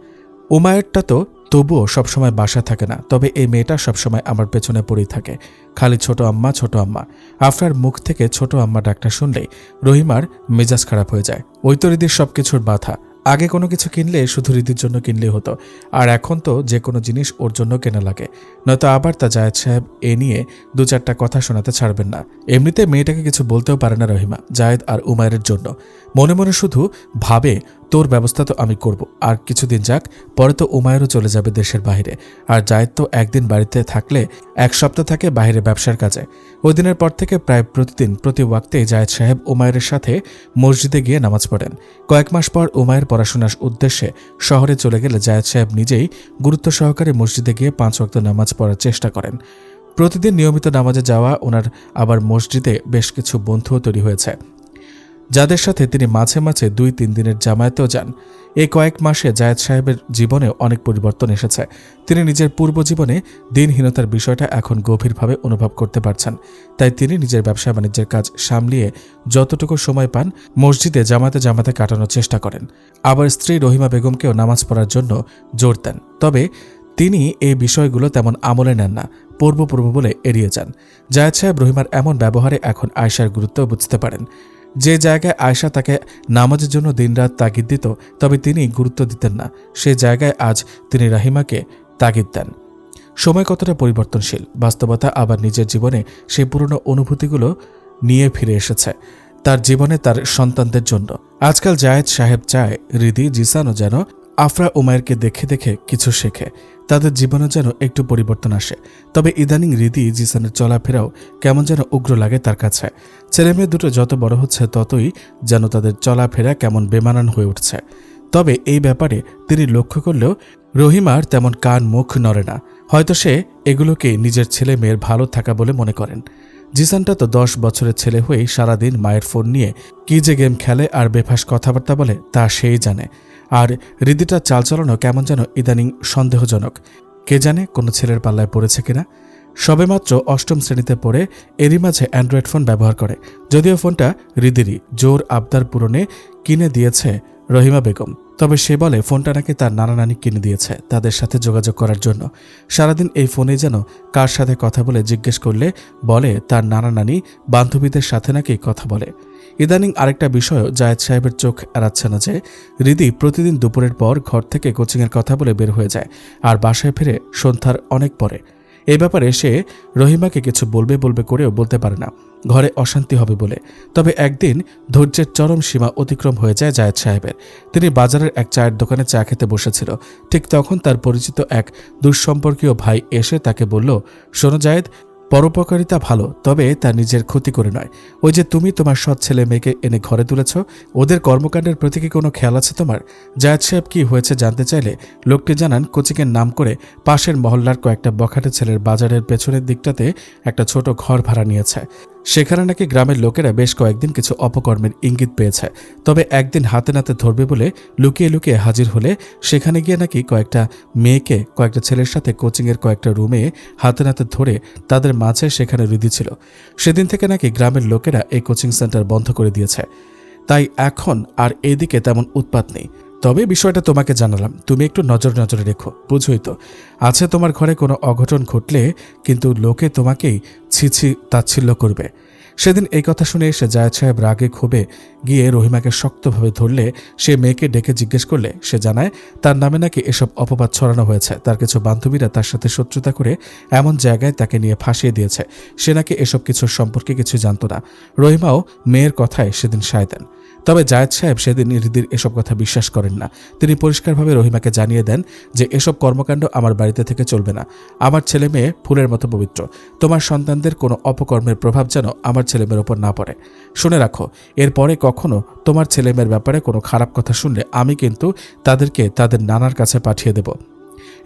উমায়েরটা তো তবুও সবসময় বাসা থাকে না, তবে এই মেয়েটা সবসময় আমার পেছনে পড়েই থাকে, খালি ছোট আম্মা ছোট আম্মা। আফরার মুখ থেকে ছোট আম্মা ডাকটা শুনলেই রহিমার মেজাজ খারাপ হয়ে যায়। ওই তো রিদির সবকিছুর বাধা। আগে কোনো কিছু কিনলে শুধু রিদির জন্য কিনলেই হতো, আর এখন তো যে কোনো জিনিস ওর জন্য কেনা লাগে, নয়তো আবার তা জায়েদ সাহেব এ নিয়ে দু চারটা কথা শোনাতে ছাড়বেন না। এমনিতে মেয়েটাকে কিছু বলতেও পারে না রহিমা জায়েদ আর উমায়ের জন্য। মনে মনে শুধু ভাবে, তোর ব্যবস্থা তো আমি করব, আর কিছুদিন যাক, পরে তো উমায়েরও চলে যাবে দেশের বাইরে, আর জায়েদ তো একদিন বাড়িতে থাকলে এক সপ্তাহ থাকে বাইরে ব্যবসার কাজে। ওই দিনের পর থেকে প্রায় প্রতিদিন প্রতি ওয়াক্তে জায়েদ সাহেব উমায়ের সাথে মসজিদে গিয়ে নামাজ পড়েন। কয়েক মাস পর উমায়ের পড়াশোনার উদ্দেশ্যে শহরে চলে গেলে জায়েদ সাহেব নিজেই গুরুত্ব সহকারে মসজিদে গিয়ে 5 ওয়াক্ত নামাজ পড়ার চেষ্টা করেন। প্রতিদিন নিয়মিত নামাজে যাওয়া ওনার আবার মসজিদে বেশ কিছু বন্ধুও তৈরি হয়েছে, যাদের সাথে তিনি মাঝে মাঝে 2-3 দিনের জামায়াতেও যান। এই কয়েক মাসে জায়েদ সাহেবের জীবনে অনেক পরিবর্তন এসেছে। তিনি নিজের পূর্ব জীবনে দিনহীনতার বিষয়টা এখন গভীরভাবে অনুভব করতে পারছেন। তাই তিনি নিজের ব্যবসা বাণিজ্যের কাজ সামলিয়ে যতটুকু সময় পান মসজিদে জামাতে কাটানোর চেষ্টা করেন। আবার স্ত্রী রহিমা বেগমকেও নামাজ পড়ার জন্য জোর দেন। তবে তিনি এই বিষয়গুলো তেমন আমলে নেন না, পূর্ব বলে এড়িয়ে যান। জায়েদ সাহেব রহিমার এমন ব্যবহারে এখন আয়েশার গুরুত্ব বুঝতে পারেন। যে জায়গায় আয়েশা তাকে নামাজের জন্য দিনরাত তাগিদ দিত, তবে তিনি গুরুত্ব দিতেন না, সে জায়গায় আজ তিনি রাহিমাকে তাগিদ দেন। সময় কতটা পরিবর্তনশীল, বাস্তবতা আবার নিজের জীবনে সেই পুরনো অনুভূতিগুলো নিয়ে ফিরে এসেছে তার জীবনে, তার সন্তানদের জন্য। আজকাল জায়েদ সাহেব চায় হৃদি জিসানও যেন আফরা উমায়েরকে দেখে দেখে কিছু শেখে, তাদের জীবনে যেন একটু পরিবর্তন আসে। তবে ইদানিং হৃদি জিসানের চলাফেরাও কেমন যেন উগ্র লাগে তার কাছে। ছেলেমেয়ে দুটো যত বড় হচ্ছে ততই যেন তাদের চলাফেরা কেমন বেমানান হয়ে উঠছে। তবে এই ব্যাপারে তিনি লক্ষ্য করলেও রহিমার তেমন কান মুখ নড়ে না। হয়তো সে এগুলোকে নিজের ছেলে মেয়ের ভালো থাকা বলে মনে করেন। জিসানটা তো 10 বছরের ছেলে হয়েই সারাদিন মায়ের ফোন নিয়ে কি যে গেম খেলে আর বেফাস কথাবার্তা বলে তা সেই জানে। আর হৃদিটার চালচলনও কেমন যেন ইদানিং সন্দেহজনক। কে জানে কোনো ছেলের পাল্লায় পড়েছে কিনা। সবেমাত্র 8ম শ্রেণীতে পড়ে এরই মাঝে অ্যান্ড্রয়েড ফোন ব্যবহার করে, যদিও ফোনটা হৃদিরই জোর আবদার পূরণে কিনে দিয়েছে রহিমা বেগম। তবে সে বলে ফোনটা নাকি তার নানা নানি কিনে দিয়েছে তাদের সাথে যোগাযোগ করার জন্য। সারাদিন এই ফোনে যেন কার সাথে কথা বলে জিজ্ঞেস করলে বলে তার নানা নানি বান্ধবীদের সাথে নাকি কথা বলে। ইদানিং আরেকটা বিষয়ও জায়েদ সাহেবের চোখ এড়াচ্ছে না যে রিদি প্রতিদিন দুপুরের পর ঘর থেকে কোচিংয়ের কথা বলে বের হয়ে যায় আর বাসায় ফিরে সন্ধ্যার অনেক পরে। এই ব্যাপারে সে রহিমাকে কিছু বলবে বলবে করেও বলতে পারে না, ঘরে অশান্তি হবে বলে। তবে একদিন ধৈর্যের চরম সীমা অতিক্রম হয়ে যায় জায়েদ সাহেবের। তিনি বাজারের এক চায়ের দোকানে চা খেতে বসেছিল। ঠিক তখন তার পরিচিত এক দুঃসম্পর্কীয় ভাই এসে তাকে বলল, শোনো জায়েদ, পরোপকারিতা ভালো, তবে তা নিজের ক্ষতি করে নয়। ওই যে তুমি তোমার সৎ ছেলে মেয়েকে এনে ঘরে তুলেছ, ওদের কর্মকাণ্ডের প্রতি কি কোনো খেয়াল আছে তোমার? জায়েদ সাহেব কি হয়েছে জানতে চাইলে লোকটি জানান, কোচিংয়ের নাম করে পাশের মহল্লার কয়েকটা বখাটে ছেলের বাজারের পেছনের দিকটাতে একটা ছোট ঘর ভাড়া নিয়েছে। সেখানে নাকি গ্রামের লোকেরা বেশ কয়েকদিন কিছু অপকর্মের ইঙ্গিত পেয়েছে। তবে একদিন হাতে নাতে ধরবে বলে লুকিয়ে লুকিয়ে হাজির হলে সেখানে গিয়ে নাকি কয়েকটা মেয়েকে কয়েকটা ছেলের সাথে কোচিংয়ের কয়েকটা রুমে হাতে নাতে ধরে তাদের মাঝে সেখানে রিদি ছিল। সেদিন থেকে নাকি গ্রামের লোকেরা এই কোচিং সেন্টার বন্ধ করে দিয়েছে। তাই এখন আর এদিকে তেমন উৎপাত নেই। তবে বিষয়টা তোমাকে জানালাম, তুমি একটু নজরে রেখো। বুঝোই তো, আছে তোমার ঘরে কোনো অঘটন ঘটলে কিন্তু লোকে তোমাকেই ছিছি তাচ্ছিল্য করবে। সেদিন এই কথা শুনে এসে জায়েদ সাহেব রাগে ক্ষোভে গিয়ে রহিমাকে শক্তভাবে ধরলে সে মেয়েকে ডেকে জিজ্ঞেস করলে সে জানায় তার নামে নাকি এসব অপবাদ ছড়ানো হয়েছে। তার কিছু বান্ধবীরা তার সাথে শত্রুতা করে এমন জায়গায় তাকে নিয়ে ফাঁসিয়ে দিয়েছে। সে নাকি এসব কিছুর সম্পর্কে কিছু জানত না। রহিমাও মেয়ের কথায় সেদিন সায় দেন। তবে জায়েদ সাহেব সেদিন রিদির এসব কথা বিশ্বাস করেন না। তিনি পরিষ্কারভাবে রহিমাকে জানিয়ে দেন যে এসব কর্মকাণ্ড আমার বাড়িতে থেকে চলবে না। আমার ছেলে মেয়ে ফুলের মতো পবিত্র। তোমার সন্তানদের কোনো অপকর্মের প্রভাব যেন আমার ছেলেমেয়ের ওপর না পড়ে। শুনে রাখো, এরপরে কখনো তোমার ছেলেমেয়ের ব্যাপারে কোনো খারাপ কথা শুনলে আমি কিন্তু তাদেরকে তাদের নানার কাছে পাঠিয়ে দেব।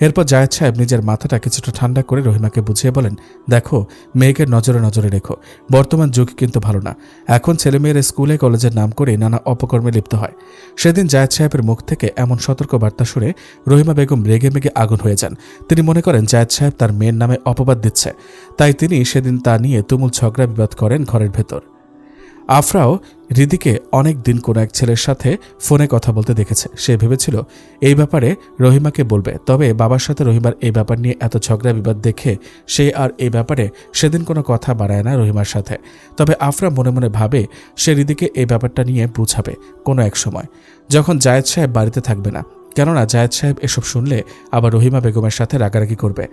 এরপর জায়েদ সাহেব নিজের মাথাটা কিছুটা ঠান্ডা করে রহিমাকে বুঝিয়ে বলেন, দেখো, মেয়েকে নজরে রেখো। বর্তমান যুগ কিন্তু ভালো না। এখন ছেলেমেয়েরা স্কুলে কলেজের নাম করে নানা অপকর্মে লিপ্ত হয়। সেদিন জায়েদ সাহেবের মুখ থেকে এমন সতর্ক বার্তা শুনে রহিমা বেগম রেগে মেগে আগুন হয়ে যান। তিনি মনে করেন জায়েদ সাহেব তার মেয়ের নামে অপবাদ দিচ্ছে। তাই তিনি সেদিন তা নিয়ে তুমুল ঝগড়া বিবাদ করেন ঘরের ভেতর। আফরাও রিদিকে অনেক দিন কোনো এক ছেলের সাথে ফোনে কথা বলতে দেখেছে। সে ভেবেছিল এই ব্যাপারে রহিমাকে বলবে, তবে বাবার সাথে রহিমার এই ব্যাপার নিয়ে এত ঝগড়া বিবাদ দেখে সে আর এই ব্যাপারে সেদিন কোনো কথা বাড়ায় না রহিমার সাথে। তবে আফরা মনে মনে ভাবে সে রিদিকে এই ব্যাপারটা নিয়ে বুঝাবে কোনো এক সময়, যখন জায়েদ সাহেব বাড়িতে থাকবে না। কেননা জায়েদ সাহেব এসব শুনলে আবার রহিমা বেগমের সাথে রাগারাগি করবে।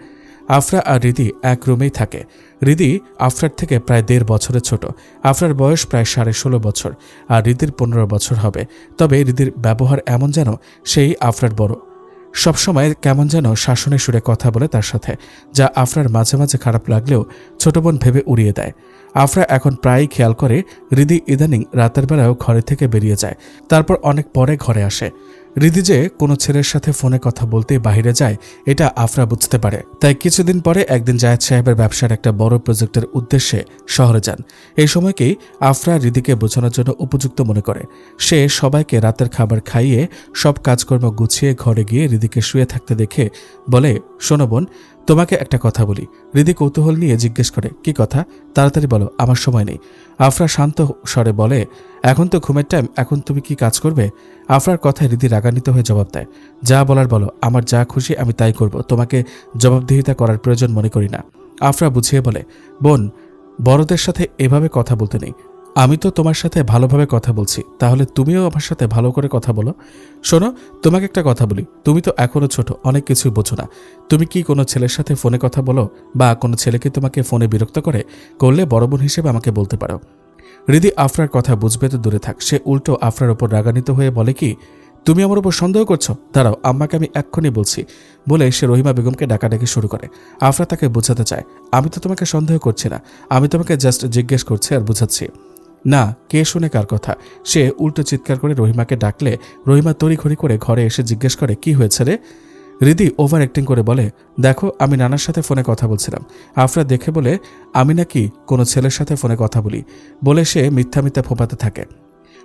আফরা আর রিদি এক রুমেই থাকে। রিদি আফরার থেকে প্রায় 1.5 বছরের ছোট। আফরার বয়স প্রায় 16.5 বছর আর রিদির 15 বছর হবে। তবে রিদির ব্যবহার এমন যেন সেই আফরার বড়। সবসময় কেমন যেন শাসনের সুরে কথা বলে তার সাথে, যা আফরার মাঝে মাঝে খারাপ লাগলেও ছোট বোন ভেবে উড়িয়ে দেয়। আফরা এখন প্রায়ই খেয়াল করে রিদি ইদানিং রাতের বেলাও ঘরে থেকে বেরিয়ে যায়, তারপর অনেক পরে ঘরে আসে। রিদি যে কোনো ছেলের সাথে ফোনে কথা বলতেই বাহিরে যায় এটা আফরা বুঝতে পারে। তাই কিছুদিন পরে একদিন জায়েদ সাহেবের ব্যবসার একটা বড় প্রজেক্টের উদ্দেশ্যে শহরে যান। এই সময়কেই আফরা রিদিকে বোঝানোর জন্য উপযুক্ত মনে করে। সে সবাইকে রাতের খাবার খাইয়ে সব কাজকর্ম গুছিয়ে ঘরে গিয়ে রিদিকে শুয়ে থাকতে দেখে বলে, শোনো বোন, তোমাকে একটা কথা বলি। রিদি কৌতূহল নিয়ে জিজ্ঞেস করে, কি কথা? তাড়াতাড়ি বলো, আমার সময় নেই। আফরা শান্ত স্বরে বলে, এখন তো ঘুমের টাইম, এখন তুমি কি কাজ করবে? আফরার কথায় রিদি রাগান্বিত হয়ে জবাব দেয়, যা বলার বলো, আমার যা খুশি আমি তাই করব, তোমাকে জবাবদিহিতা করার প্রয়োজন মনে করি না। আফরা বুঝিয়ে বলে, বোন, বড়দের সাথে এভাবে কথা বলতে নেই। আমি তো তোমার সাথে ভালোভাবে কথা বলছি, তাহলে তুমিও আমার সাথে ভালো করে কথা বলো। শোনো, তোমাকে একটা কথা বলি, তুমি তো এখনো ছোট, অনেক কিছুই বোঝো না। তুমি কি কোনো ছেলের সাথে ফোনে কথা বলো বা কোনো ছেলেকে তোমাকে ফোনে বিরক্ত করলে বড় বোন হিসেবে আমাকে বলতে পারো। রিদি আফরার কথা বুঝবে তো দূরে থাক, সে উল্টো আফরার ওপর রাগান্বিত হয়ে বলে, কি তুমি আমার উপর সন্দেহ করছো? দাঁড়াও, আম্মাকে আমি এক্ষুনি বলছি। বলে সে রহিমা বেগমকে ডাকাডাকি শুরু করে। আফরা তাকে বোঝাতে চায়, আমি তো তোমাকে সন্দেহ করছি না, আমি তোমাকে জাস্ট জিজ্ঞেস করছি আর বুঝাচ্ছি। না, কে শুনে কার কথা? সে উল্টো চিৎকার করে রহিমাকে ডাকলে রহিমা তড়িঘড়ি করে ঘরে এসে জিজ্ঞেস করে, কি হয়েছে রে? রিদি ওভার অ্যাক্টিং করে বলে, দেখো, আমি নানার সাথে ফোনে কথা বলছিলাম। আফরা দেখে বলে, আমি নাকি কোনো ছেলের সাথে ফোনে কথা বলি? বলে সে মিথ্যা মিথ্যা ফোপাতে থাকে।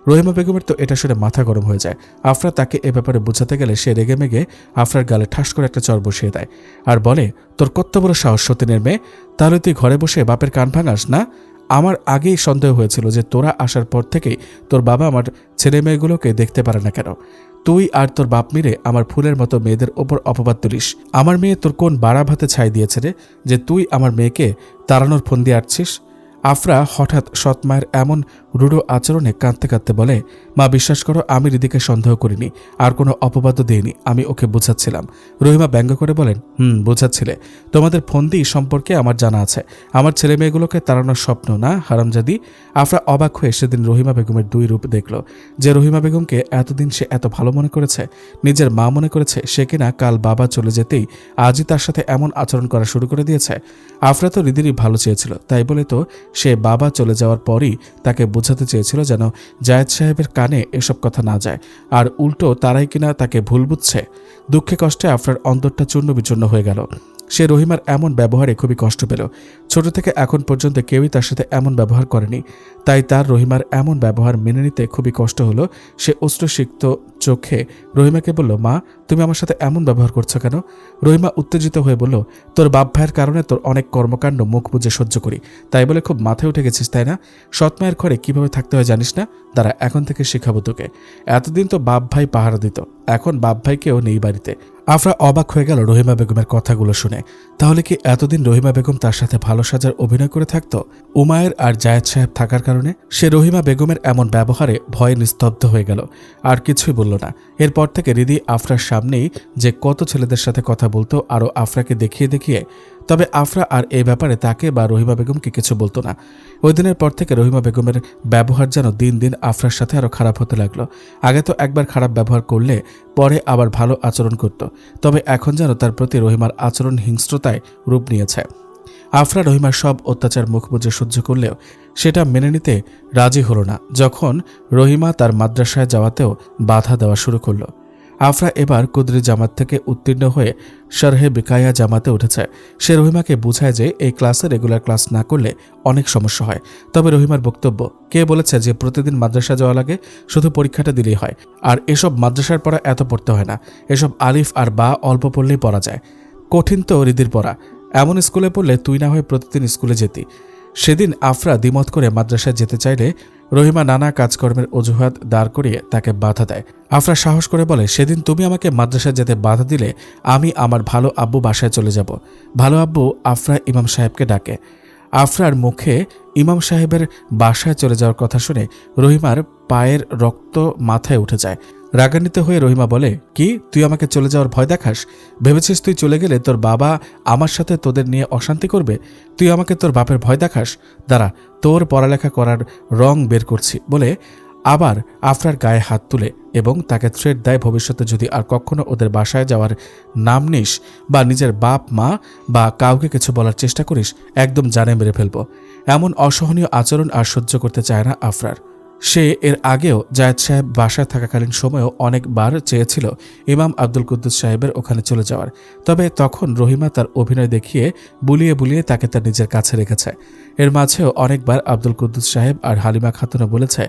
রহিমা বেগমের তো এটা শুনে মাথা গরম হয়ে যায়। আফরা তাকে এ ব্যাপারে বোঝাতে গেলে সে রেগে মেগে আফরার গালে ঠাস করে একটা চর বসিয়ে দেয় আর বলে, তোর কত বড় সাহস সতীনের মেয়ে, তাহলে তুই ঘরে বসে বাপের কান ভাঙাস না? আমার আগেই সন্দেহ হয়েছিল যে তোরা আসার পর থেকেই তোর বাবা আমার ছেলে মেয়েগুলোকে দেখতে পারে না কেন। তুই আর তোর বাপ মিলে আমার ফুলের মতো মেয়েদের ওপর অপবাদ তুলিস। আমার মেয়ে তোর কোন বাড়া ভাতে ছাই দিয়েছে রে যে তুই আমার মেয়েকে তাড়ানোর ফোন দিয়ে আসছিস? আফরা হঠাৎ সৎমায়ের এমন রূঢ় আচরণে কাঁদতে কাঁদতে বলে, মা বিশ্বাস করো, আমি হৃদিকে সন্দেহ করিনি, আর কোনো অপবাদও দিইনি, আমি ওকে বোঝাচ্ছিলাম। রহিমা ব্যঙ্গ করে বলেন, বোঝাচ্ছিলে? তোমাদের ফন্দি সম্পর্কে আমার জানা আছে। আমার ছেলে মেয়েগুলোকে তাড়ানোর স্বপ্ন না হারামজাদি? আফরা অবাক হয়ে সেদিন রহিমা বেগমের দুই রূপ দেখল। যে রহিমা বেগমকে এতদিন সে এত ভালো মনে করেছে, নিজের মা মনে করেছে, সে কিনা কাল বাবা চলে যেতেই আজই তার সাথে এমন আচরণ করা শুরু করে দিয়েছে। আফরা তো হৃদিরই ভালো চেয়েছিল, তাই বলে তো সে বাবা চলে যাওয়ার পরই তাকে বোঝাতে চেয়েছিল যেন জায়েদ সাহেবের কানে এসব কথা না যায়, আর উল্টো তারাই কিনা তাকে ভুল বুঝছে। দুঃখে কষ্টে আফরার অন্তরটা চূর্ণ বিচূর্ণ হয়ে গেল। সে রহিমার এমন ব্যবহারে খুবই কষ্ট পেল। ছোট থেকে এখন পর্যন্ত কেউই তার সাথে এমন ব্যবহার করেনি, তাই তার রহিমার এমন ব্যবহার মেনে নিতে খুবই কষ্ট হলো। সে অশ্রুসিক্ত চোখে রহিমাকে বলল, মা, তুমি আমার সাথে এমন ব্যবহার করছো কেন? রহিমা উত্তেজিত হয়ে বলল, তোর বাপ ভাইয়ের কারণে তোর অনেক কর্মকাণ্ড মুখ বুজে সহ্য করি, তাই বলে খুব মাথায় উঠে গেছিস, তাই না? সৎ মায়ের ঘরে কিভাবে থাকতে হয় জানিস না? দাঁড়া, এখন থেকে শেখাবো তোকে। এতদিন তো বাপ ভাই পাহারা দিত, এখন বাপ ভাইকেও নেই বাড়িতে। আফরা অবাক হয়ে গেল রহিমা বেগমের কথাগুলো শুনে। তাহলে কি এতদিন রহিমা বেগম তার সাথে ভালো সাজার অভিনয় করে থাকত? উমায়ের আর জায়েদ সাহেব থাকার কারণে সে রহিমা বেগমের এমন ব্যবহারে ভয়ে নিস্তব্ধ হয়ে গেল, আর কিছুই বলল না। এরপর থেকে হৃদি আফরার সামনেই যে কত ছেলেদের সাথে কথা বলতো, আরও আফরাকে দেখিয়ে দেখিয়ে। তবে আফরা আর এই ব্যাপারে তাকে বা রহিমা বেগমকে কিছু বলতো না। ওই দিনের পর থেকে রহিমা বেগমের ব্যবহার যেন দিন দিন আফরার সাথে আরও খারাপ হতে লাগলো। আগে তো একবার খারাপ ব্যবহার করলে পরে আবার ভালো আচরণ করত, তবে এখন যেন তার প্রতি রহিমার আচরণ হিংস্রতায় রূপ নিয়েছে। আফরা রহিমার সব অত্যাচার মুখ বুজে সহ্য করলেও সেটা মেনে নিতে রাজি হলো না যখন রহিমা তার মাদ্রাসায় যাওয়াতেও বাধা দেওয়া শুরু করলো। আফরা এবার কুদরি জামাত থেকে উত্তীর্ণ হয়ে শরহে বিকায়া জামাতে উঠেছে। সে রহিমাকে বুঝায় যে এই ক্লাসে রেগুলার ক্লাস না করলে অনেক সমস্যা হয়। তবে রহিমার বক্তব্য, কে বলেছে যে প্রতিদিন মাদ্রাসা যাওয়া লাগে? শুধু পরীক্ষাটা দিলেই হয়। আর এসব মাদ্রাসার পড়া এত পড়তে হয় না, এসব আলিফ আর বা অল্প পড়লেই পড়া যায়। কঠিন তো হৃদির পড়া, এমন স্কুলে পড়লে তুই না হয় প্রতিদিন স্কুলে যেতি। সেদিন আফরা দ্বিমত করে মাদ্রাসায় যেতে চাইলে রহিমা নানা কাজকর্মের অজুহাত দাঁড় করিয়ে তাকে বাধা দেয়। আফরা সাহস করে বলে, সেদিন তুমি আমাকে মাদ্রাসায় যেতে বাধা দিলে আমি আমার ভালো আব্বু বাসায় চলে যাব। ভালো আব্বু আফরা ইমাম সাহেবকে ডাকে। আফরার মুখে ইমাম সাহেবের বাসায় চলে যাওয়ার কথা শুনে রহিমার পায়ের রক্ত মাথায় উঠে যায়। রাগান্বিত হয়ে রহিমা বলে, কি তুই আমাকে চলে যাওয়ার ভয় দেখাস? ভেবেছিস তুই চলে গেলে তোর বাবা আমার সাথে তোদের নিয়ে অশান্তি করবে? তুই আমাকে তোর বাপের ভয় দেখাস? দাঁড়া, তোর পড়ালেখা করার রং বের করছি বলে আবার আফরার গায়ে হাত তুলে এবং তাকে থ্রেট দেয়, ভবিষ্যতে যদি আর কখনো ওদের বাসায় যাওয়ার নাম নিস বা নিজের বাপ মা বা কাউকে কিছু বলার চেষ্টা করিস, একদম জানে মেরে ফেলবো। এমন অসহনীয় আচরণ আর সহ্য করতে চায় না আফরার। সে এর আগেও জায়েদ সাহেব বাসায় থাকাকালীন সময়েও অনেকবার চেয়েছিল ইমাম আব্দুল কুদ্দুস সাহেবের ওখানে চলে যাওয়ার, তবে তখন রহিমা তার অভিনয় দেখিয়ে বুলিয়ে বুলিয়ে তাকে তার নিজের কাছে রেখেছে। এর মাঝেও অনেকবার আব্দুল কুদ্দুস সাহেব আর হালিমা খাতুনও বলেছে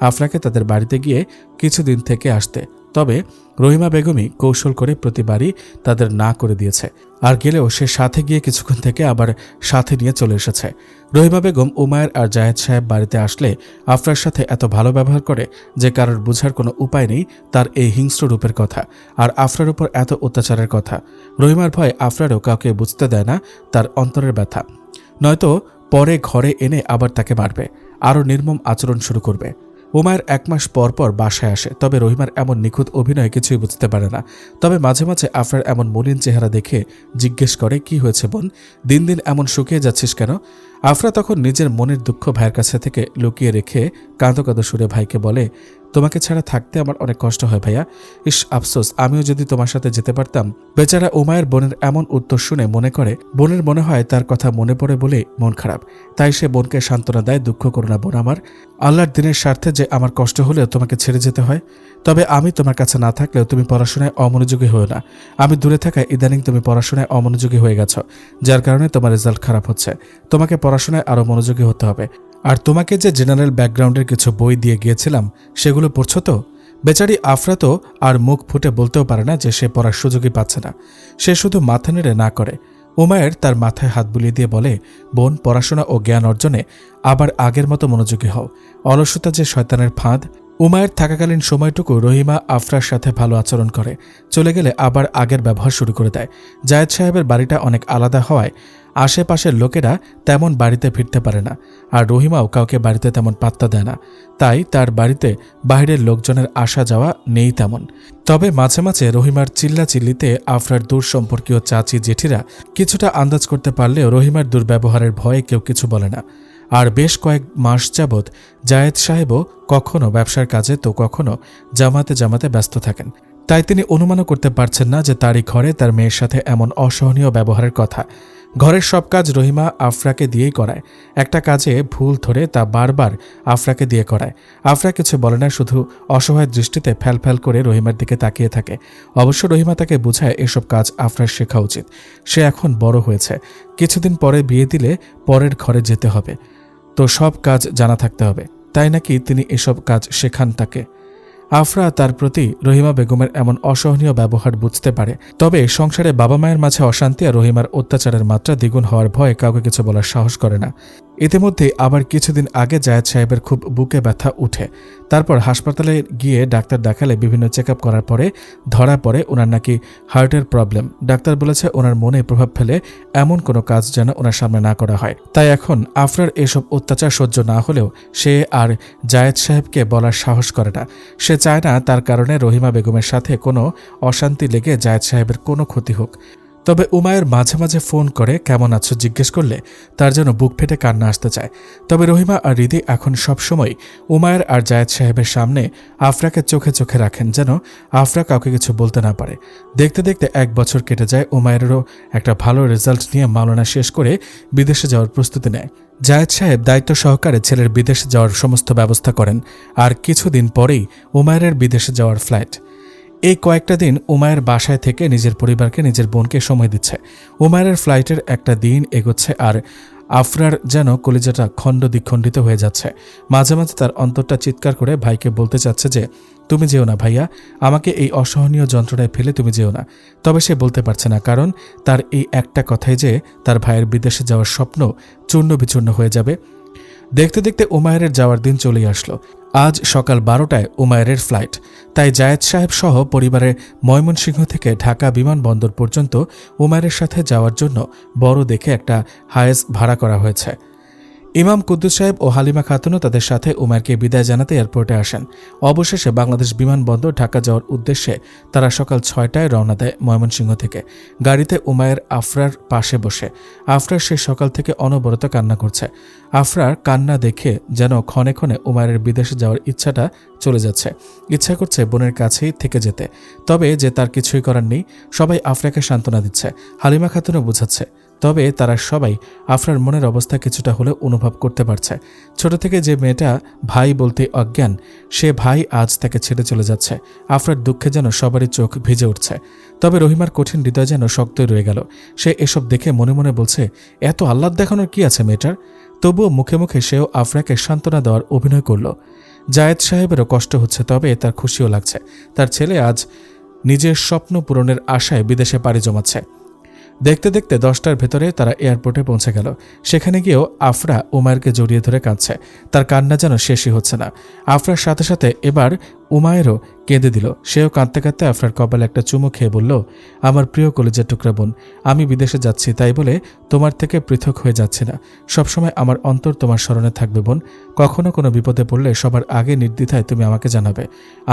আফরাকে তাদের বাড়িতে গিয়ে কিছুদিন থেকে আসতে, তবে রহিমা বেগমই কৌশল করে প্রতিবারই তাদের না করে দিয়েছে। আর গেলেও সে সাথে গিয়ে কিছুক্ষণ থেকে আবার সাথে নিয়ে চলে এসেছে। রহিমা বেগম উমায়ের আর জায়েদ সাহেব বাড়িতে আসলে আফরার সাথে এত ভালো ব্যবহার করে যে কারোর বোঝার কোনো উপায় নেই তার এই হিংস্র রূপের কথা আর আফরার উপর এত অত্যাচারের কথা। রহিমার ভয় আফরারও কাউকে বুঝতে দেয় না তার অন্তরের ব্যথা, নয়তো পরে ঘরে এনে আবার তাকে মারবে, আরও নির্মম আচরণ শুরু করবে। উমায়ের 1 মাস পর পর বাসায় আসে, তবে রহিমার এমন নিখুঁত অভিনয় কিছুই বুঝতে পারে না। তবে মাঝে মাঝে আফরার এমন মলিন চেহারা দেখে জিজ্ঞেস করে, কি হয়েছে বোন, দিন দিন এমন শুকিয়ে যাচ্ছিস কেন? আফরা তখন নিজের মনের দুঃখ ভাইয়ের কাছে থেকে লুকিয়ে রেখে কাঁদো কাঁদো সুরে ভাইকে বলে, তোমাকে ছাড়া থাকতে আমার অনেক কষ্ট হয় ভাইয়া। ইস, আফসোস, আমিও যদি তোমার সাথে যেতে পারতাম। বেচারা উমায়ের বোনের এমন উত্তর শুনে বোনের মনে হয় তার কথা মনে পড়ে বলে মন খারাপ। তাই সে বোনকে সান্ত্বনা দেয়, দুঃখ করো না বোন আমার, আল্লাহর দিনের স্বার্থে যে আমার কষ্ট হলেও তোমাকে ছেড়ে যেতে হয়। তবে আমি তোমার কাছে না থাকলেও তুমি পড়াশোনায় অমনোযোগী হও না। আমি দূরে থাকায় ইদানিং তুমি পড়াশোনায় অমনোযোগী হয়ে গেছো, যার কারণে তোমার রেজাল্ট খারাপ হচ্ছে। তোমাকে পড়াশোনায় আরও মনোযোগী হতে হবে। আর তোমাকে যে জেনারেল ব্যাকগ্রাউন্ডের কিছু বই দিয়ে গিয়েছিলাম সেগুলো পড়ছো তো? বেচারি আফরা তো আর মুখ ফুটে বলতেও পারে না যে সে পড়ার সুযোগই পাচ্ছে না। সে শুধু মাথা নেড়ে না করে। উমায়ের তার মাথায় হাত বুলিয়ে দিয়ে বলে, বোন, পড়াশোনা ও জ্ঞান অর্জনে আবার আগের মতো মনোযোগী হও। অলসতা যে শয়তানের ফাঁদ, উমায়ের থাকাকালীন সময়টুকু রহিমা আফরার সাথে ভালো আচরণ করে, চলে গেলে আবার আগের ব্যবহার শুরু করে দেয়। জায়েদ সাহেবের বাড়িটা অনেক আলাদা হওয়ায় আশেপাশের লোকেরা তেমন বাড়িতে ফিরতে পারে না, আর রহিমাও কাউকে বাড়িতে তেমন পাত্তা দেয় না, তাই তার বাড়িতে বাইরের লোকজনের আসা যাওয়া নেই তেমন। তবে মাঝে মাঝে রহিমার চিল্লাচিল্লিতে আফরার দূর সম্পর্কীয় চাচি জেঠিরা কিছুটা আন্দাজ করতে পারলেও রহিমার দুর্ব্যবহারের ভয়ে কেউ কিছু বলে না। আর বেশ কয়েক মাস যাবৎ জায়েদ সাহেবও কখনো ব্যবসার কাজে তো কখনো জামাতে জামাতে ব্যস্ত থাকেন, তাই তিনি অনুমানও করতে পারছেন না যে তারই ঘরে তার মেয়ের সাথে এমন অসহনীয় ব্যবহারের কথা। ঘরের সব কাজ রহিমা আফরাকে দিয়েই করায়। একটা কাজে ভুল ধরে তা বারবার আফরাকে দিয়ে করায়। আফরা কিছু বলে না, শুধু অসহায় দৃষ্টিতে ফ্যাল করে রহিমার দিকে তাকিয়ে থাকে। অবশ্য রহিমা তাকে বোঝায় এসব কাজ আফরার শেখা উচিত, সে এখন বড় হয়েছে, কিছুদিন পরে বিয়ে দিলে পরের ঘরে যেতে হবে, তো সব কাজ জানা থাকতে হবে, তাই নাকি তিনি এসব কাজ শেখান তাকে। আফরা তার প্রতি রহিমা বেগমের এমন অসহনীয় ব্যবহার বুঝতে পারে, তবে সংসারে বাবা মায়ের মাঝে অশান্তি আর রহিমার অত্যাচারের মাত্রা দ্বিগুণ হওয়ার ভয়ে কাউকে কিছু বলার সাহস করে না। ইতিমধ্যে আবার কিছুদিন আগে জায়েদ সাহেবের খুব বুকে ব্যথা উঠে, তারপর হাসপাতালে গিয়ে ডাক্তার দেখালে বিভিন্ন চেক আপ করার পরে ধরা পড়ে ওনার নাকি হার্টের প্রবলেম। ডাক্তার বলেছে ওনার মনে প্রভাব ফেলে এমন কোনো কাজ যেন ওনার সামনে না করা হয়। তাই এখন আফরার এসব অত্যাচার সহ্য না হলেও সে আর জায়েদ সাহেবকে বলার সাহস করে না। সে চায় না তার কারণে রহিমা বেগমের সাথে কোনো অশান্তি লেগে জায়েদ সাহেবের কোনো ক্ষতি হোক। তবে উমায়ের মাঝে মাঝে ফোন করে কেমন আছো জিজ্ঞেস করলে তার যেন বুক ফেটে কান্না আসতে চায়। তবে রহিমা আর রিদি এখন সবসময় উমায়ের আর জায়েদ সাহেবের সামনে আফরাকে চোখে চোখে রাখেন, যেন আফরা কাউকে কিছু বলতে না পারে। দেখতে দেখতে 1 বছর কেটে যায়। উমায়েরও একটা ভালো রেজাল্ট নিয়ে মাওলানা শেষ করে বিদেশে যাওয়ার প্রস্তুতি নেয়। জায়েদ সাহেব দায়িত্ব সহকারে ছেলের বিদেশে যাওয়ার সমস্ত ব্যবস্থা করেন, আর কিছুদিন পরেই উমায়ের বিদেশে যাওয়ার ফ্লাইট। এই কয়েকটা দিন উমায়ের বাসায় থেকে নিজের পরিবারকে, নিজের বোনকে সময় দিচ্ছে। উমায়ের ফ্লাইটের একটা দিন এগোচ্ছে আর আফরার যেন কলিজাটা খণ্ড দ্বিখণ্ডিত হয়ে যাচ্ছে। মাঝে মাঝে তার অন্তরটা চিৎকার করে ভাইকে বলতে চাচ্ছে যে তুমি যেও না ভাইয়া, আমাকে এই অসহনীয় যন্ত্রণায় ফেলে তুমি যেও না। তবে সে বলতে পারছে না, কারণ তার এই একটা কথাই যে তার ভাইয়ের বিদেশে যাওয়ার স্বপ্ন চূর্ণ বিচূর্ণ হয়ে যাবে। দেখতে দেখতে উমায়ের যাওয়ার দিন চলেই আসলো। আজ সকাল 12টায় উমায়ের ফ্লাইট, তাই জায়েদ সাহেব সহ পরিবারের ময়মনসিংহ থেকে ঢাকা বিমানবন্দর পর্যন্ত উমায়ের সাথে যাওয়ার জন্য বড় দেখে একটা হায়েস ভাড়া করা হয়েছে। ইমাম কুদ্দুস সাহেব ও হালিমা খাতুনও তাদের সাথে উমায়েরকে বিদায় জানাতে এয়ারপোর্টে আসেন। অবশেষে বাংলাদেশ বিমানবন্দর ঢাকা যাওয়ার উদ্দেশ্যে তারা সকাল 6টায় রওনা দেয় ময়মনসিংহ থেকে। গাড়িতে উমায়ের আফরার পাশে বসে। আফরার সে সকাল থেকে অনবরত কান্না করছে। আফরার কান্না দেখে যেন ক্ষণে ক্ষণে উমায়ের বিদেশে যাওয়ার ইচ্ছাটা চলে যাচ্ছে। ইচ্ছা করছে বোনের কাছেই থেকে যেতে, তবে যে তার কিছুই করার নেই। সবাই আফরাকে সান্ত্বনা দিচ্ছে, হালিমা খাতুনও বোঝাচ্ছে, তবে তারা সবাই আফরার মনের অবস্থা কিছুটা হলেও অনুভব করতে পারছে। ছোট থেকে যে মেয়েটা ভাই বলতে অজ্ঞান, সে ভাই আজ তাকে ছেড়ে চলে যাচ্ছে। আফরার দুঃখে যেন সবারই চোখ ভিজে উঠছে। তবে রহিমার কঠিন হৃদয় যেন শক্তই রয়ে গেল। সে এসব দেখে মনে মনে বলছে, এত আহ্লাদ দেখানোর কি আছে মেয়েটার। তবুও মুখে মুখে সেও আফরাকে সান্ত্বনা দেওয়ার অভিনয় করল। জায়েদ সাহেবেরও কষ্ট হচ্ছে, তবে তার খুশিও লাগছে। তার ছেলে আজ নিজের স্বপ্ন পূরণের আশায় বিদেশে পাড়ি জমাচ্ছে। দেখতে দেখতে 10টার ভেতরে তারা এয়ারপোর্টে পৌঁছে গেল। সেখানে গিয়েও আফরা উমায়েরকে জড়িয়ে ধরে কাঁদছে। তার কান্না যেন শেষই হচ্ছে না। আফরার সাথে সাথে এবার উমায়েরও কেঁদে দিল। সেও কাঁদতে কাঁদতে আফরার কপালে একটা চুমু খেয়ে বলল, আমার প্রিয় কলেজের টুকরা বোন, আমি বিদেশে যাচ্ছি, তাই বলে তোমার থেকে পৃথক হয়ে যাচ্ছি না। সবসময় আমার অন্তর তোমার স্মরণে থাকবে বোন। কখনো কোনো বিপদে পড়লে সবার আগে নির্দ্বিধায় তুমি আমাকে জানাবে।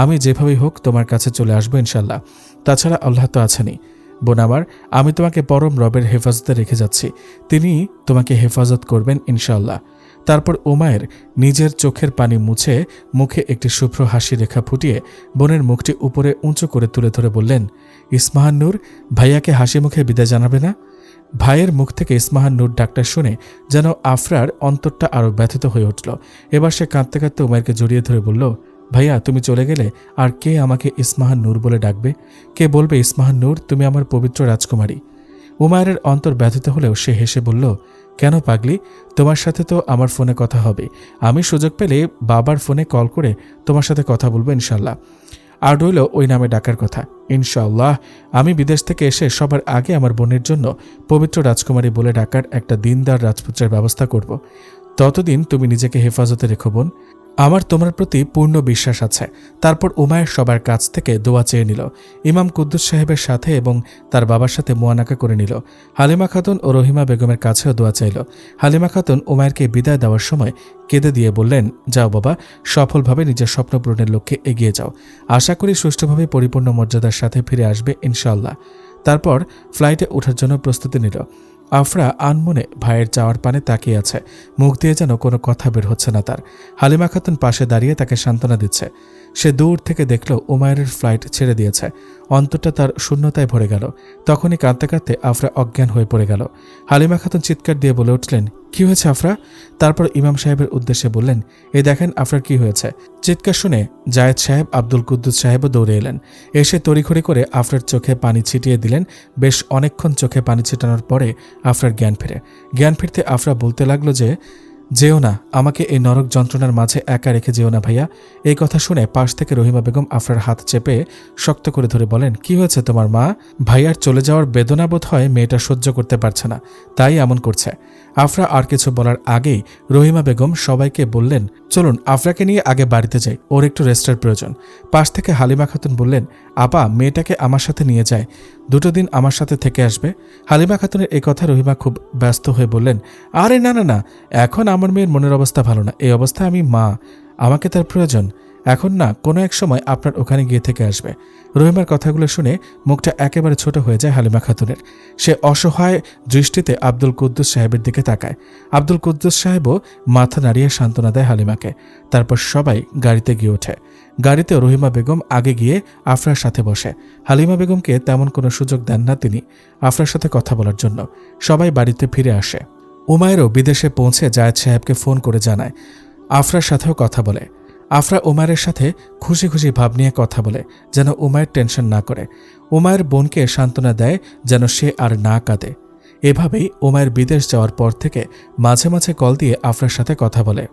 আমি যেভাবেই হোক তোমার কাছে চলে আসবো ইনশাল্লাহ। তাছাড়া আল্লাহ তো আছেনই বোন আমার। আমি তোমাকে পরম রবের হেফাজতে রেখে যাচ্ছি, তিনি তোমাকে হেফাজত করবেন ইনশাল্লাহ। তারপর উমায়ের নিজের চোখের পানি মুছে মুখে একটি শুভ্র হাসি রেখা ফুটিয়ে বোনের মুখটি উপরে উঁচু করে তুলে ধরে বললেন, ইসমাহান নূর, ভাইয়াকে হাসি মুখে বিদায় জানাবে না? ভাইয়ের মুখ থেকে ইসমাহান নূর ডাকটা শুনে যেন আফরার অন্তরটা আরও ব্যথিত হয়ে উঠল। এবার সে কাঁদতে কাঁদতে উমায়েরকে জড়িয়ে ধরে বলল, ভাইয়া তুমি চলে গেলে আর কে আমাকে ইসমাহান নূর বলে ডাকবে? কে বলবে ইসমাহান নূর, তুমি আমার পবিত্র রাজকুমারী? উমায়ের অন্তর ব্যথিত হলেও সে হেসে বলল, কেন পাগলি, তোমার সাথে তো আমার ফোনে কথা হবে। আমি সুযোগ পেলে বাবার ফোনে কল করে তোমার সাথে কথা বলবো ইনশাল্লাহ। আর রইল ওই নামে ডাকার কথা। ইনশাআল্লাহ আমি বিদেশ থেকে এসে সবার আগে আমার বোনের জন্য পবিত্র রাজকুমারী বলে ডাকার একটা দিনদার রাজপুত্রের ব্যবস্থা করব। ততদিন তুমি নিজেকে হেফাজতে রেখো বোন। আমার তোমার প্রতি পূর্ণ বিশ্বাস আছে। তারপর উমায়ের সবার কাছ থেকে দোয়া চেয়ে নিল। ইমাম কুদ্দুস সাহেবের সাথে এবং তার বাবার সাথে মুয়ানাকা করে নিল। হালিমা খাতুন ও রহিমা বেগমের কাছেও দোয়া চাইল। হালিমা খাতুন উমায়েরকে বিদায় দেওয়ার সময় কেঁদে দিয়ে বললেন, যাও বাবা, সফলভাবে নিজের স্বপ্ন পূরণের লক্ষ্যে এগিয়ে যাও। আশা করি সুষ্ঠুভাবে পরিপূর্ণ মর্যাদার সাথে ফিরে আসবে ইনশাআল্লাহ। তারপর ফ্লাইটে ওঠার জন্য প্রস্তুতি নিল। আফরা আনমনে ভাইয়ের চাওয়ার পানে তাকিয়ে আছে। মুখ দিয়ে যেন কোনো কথা বের হচ্ছে না তার। হালিমা খাতুন পাশে দাঁড়িয়ে তাকে সান্ত্বনা দিচ্ছে। সে দূর থেকে দেখল উমায়ের ফ্লাইট ছেড়ে দিয়েছে। অন্তরটা তার শূন্যতায় ভরে গেল। তখনই কাঁদতে কাঁদতে আফরা অজ্ঞান হয়ে পড়ে গেল। হালিমা খাতুন চিৎকার দিয়ে বলে উঠলেন, কি হয়েছে আফরা? তারপর ইমাম সাহেবের উদ্দেশ্যে বললেন, এই দেখেন আফরার কি হয়েছে। চিৎকার শুনে জায়েদ সাহেব, আব্দুল কুদ্দুস সাহেবও দৌড়ে এলেন। এসে তড়িঘড়ি করে আফরার চোখে পানি ছিটিয়ে দিলেন। বেশ অনেকক্ষণ চোখে পানি ছিটানোর পরে আফরার জ্ঞান ফিরে। জ্ঞান ফিরতে আফরা বলতে লাগলো যে, যেও না, আমাকে এই নরক যন্ত্রণার মাঝে একা রেখে যেও না ভাইয়া। এই কথা শুনে পাশ থেকে রহিমা বেগম আফরার হাত চেপে শক্ত করে ধরে বলেন, কি হয়েছে তোমার মা? ভাইয়ার চলে যাওয়ার বেদনা বোধ হয় মেয়েটা সহ্য করতে পারছে না, তাই এমন করছে। আফরা আর কিছু বলার আগেই রহিমা বেগম সবাইকে বললেন, চলুন আফরাকে নিয়ে আগে বাড়িতে যাই, ওর একটু রেস্টের প্রয়োজন। পাশ থেকে হালিমা খাতুন বললেন, আপা, মেয়েটাকে আমার সাথে নিয়ে যায়, 2 দিন আমার সাথে থেকে আসবে। হালিমা খাতুনের এই কথা রহিমা খুব ব্যস্ত হয়ে বললেন, আরে না না না, এখন আমার মেয়ের মনের অবস্থা ভালো না, এই অবস্থায় আমি মা, আমাকে তার প্রয়োজন এখন না, কোনো এক সময় আপনার ওখানে গিয়ে থেকে আসবে। রহিমার কথাগুলো শুনে মুখটা একেবারে ছোট হয়ে যায় হালিমা খাতুনের। সে অসহায় দৃষ্টিতে আব্দুল কুদ্দুস সাহেবের দিকে তাকায়। আব্দুল কুদ্দুস সাহেবও মাথা নাড়িয়ে সান্ত্বনা দেয় হালিমাকে। তারপর সবাই গাড়িতে গিয়ে ওঠে। গাড়িতে রহিমা বেগম আগে গিয়ে আফরার সাথে বসে। হালিমা বেগমকে তেমন কোনো সুযোগ দেন না তিনি আফরার সাথে কথা বলার জন্য। সবাই বাড়িতে ফিরে আসে। উমায়েরও বিদেশে পৌঁছে জায়েদ সাহেবকে ফোন করে জানায়, আফরার সাথেও কথা বলে। আফরা উমায়ের সাথে খুশি খুশি ভাব নিয়ে কথা বলে, যেন উমায়ের টেনশন না করে। উমায়ের বোনকে সান্ত্বনা দেয় যেন সে আর না কাঁদে। এভাবেই উমায়ের বিদেশ যাওয়ার পর থেকে মাঝে মাঝে কল দিয়ে আফরার সাথে কথা বলে।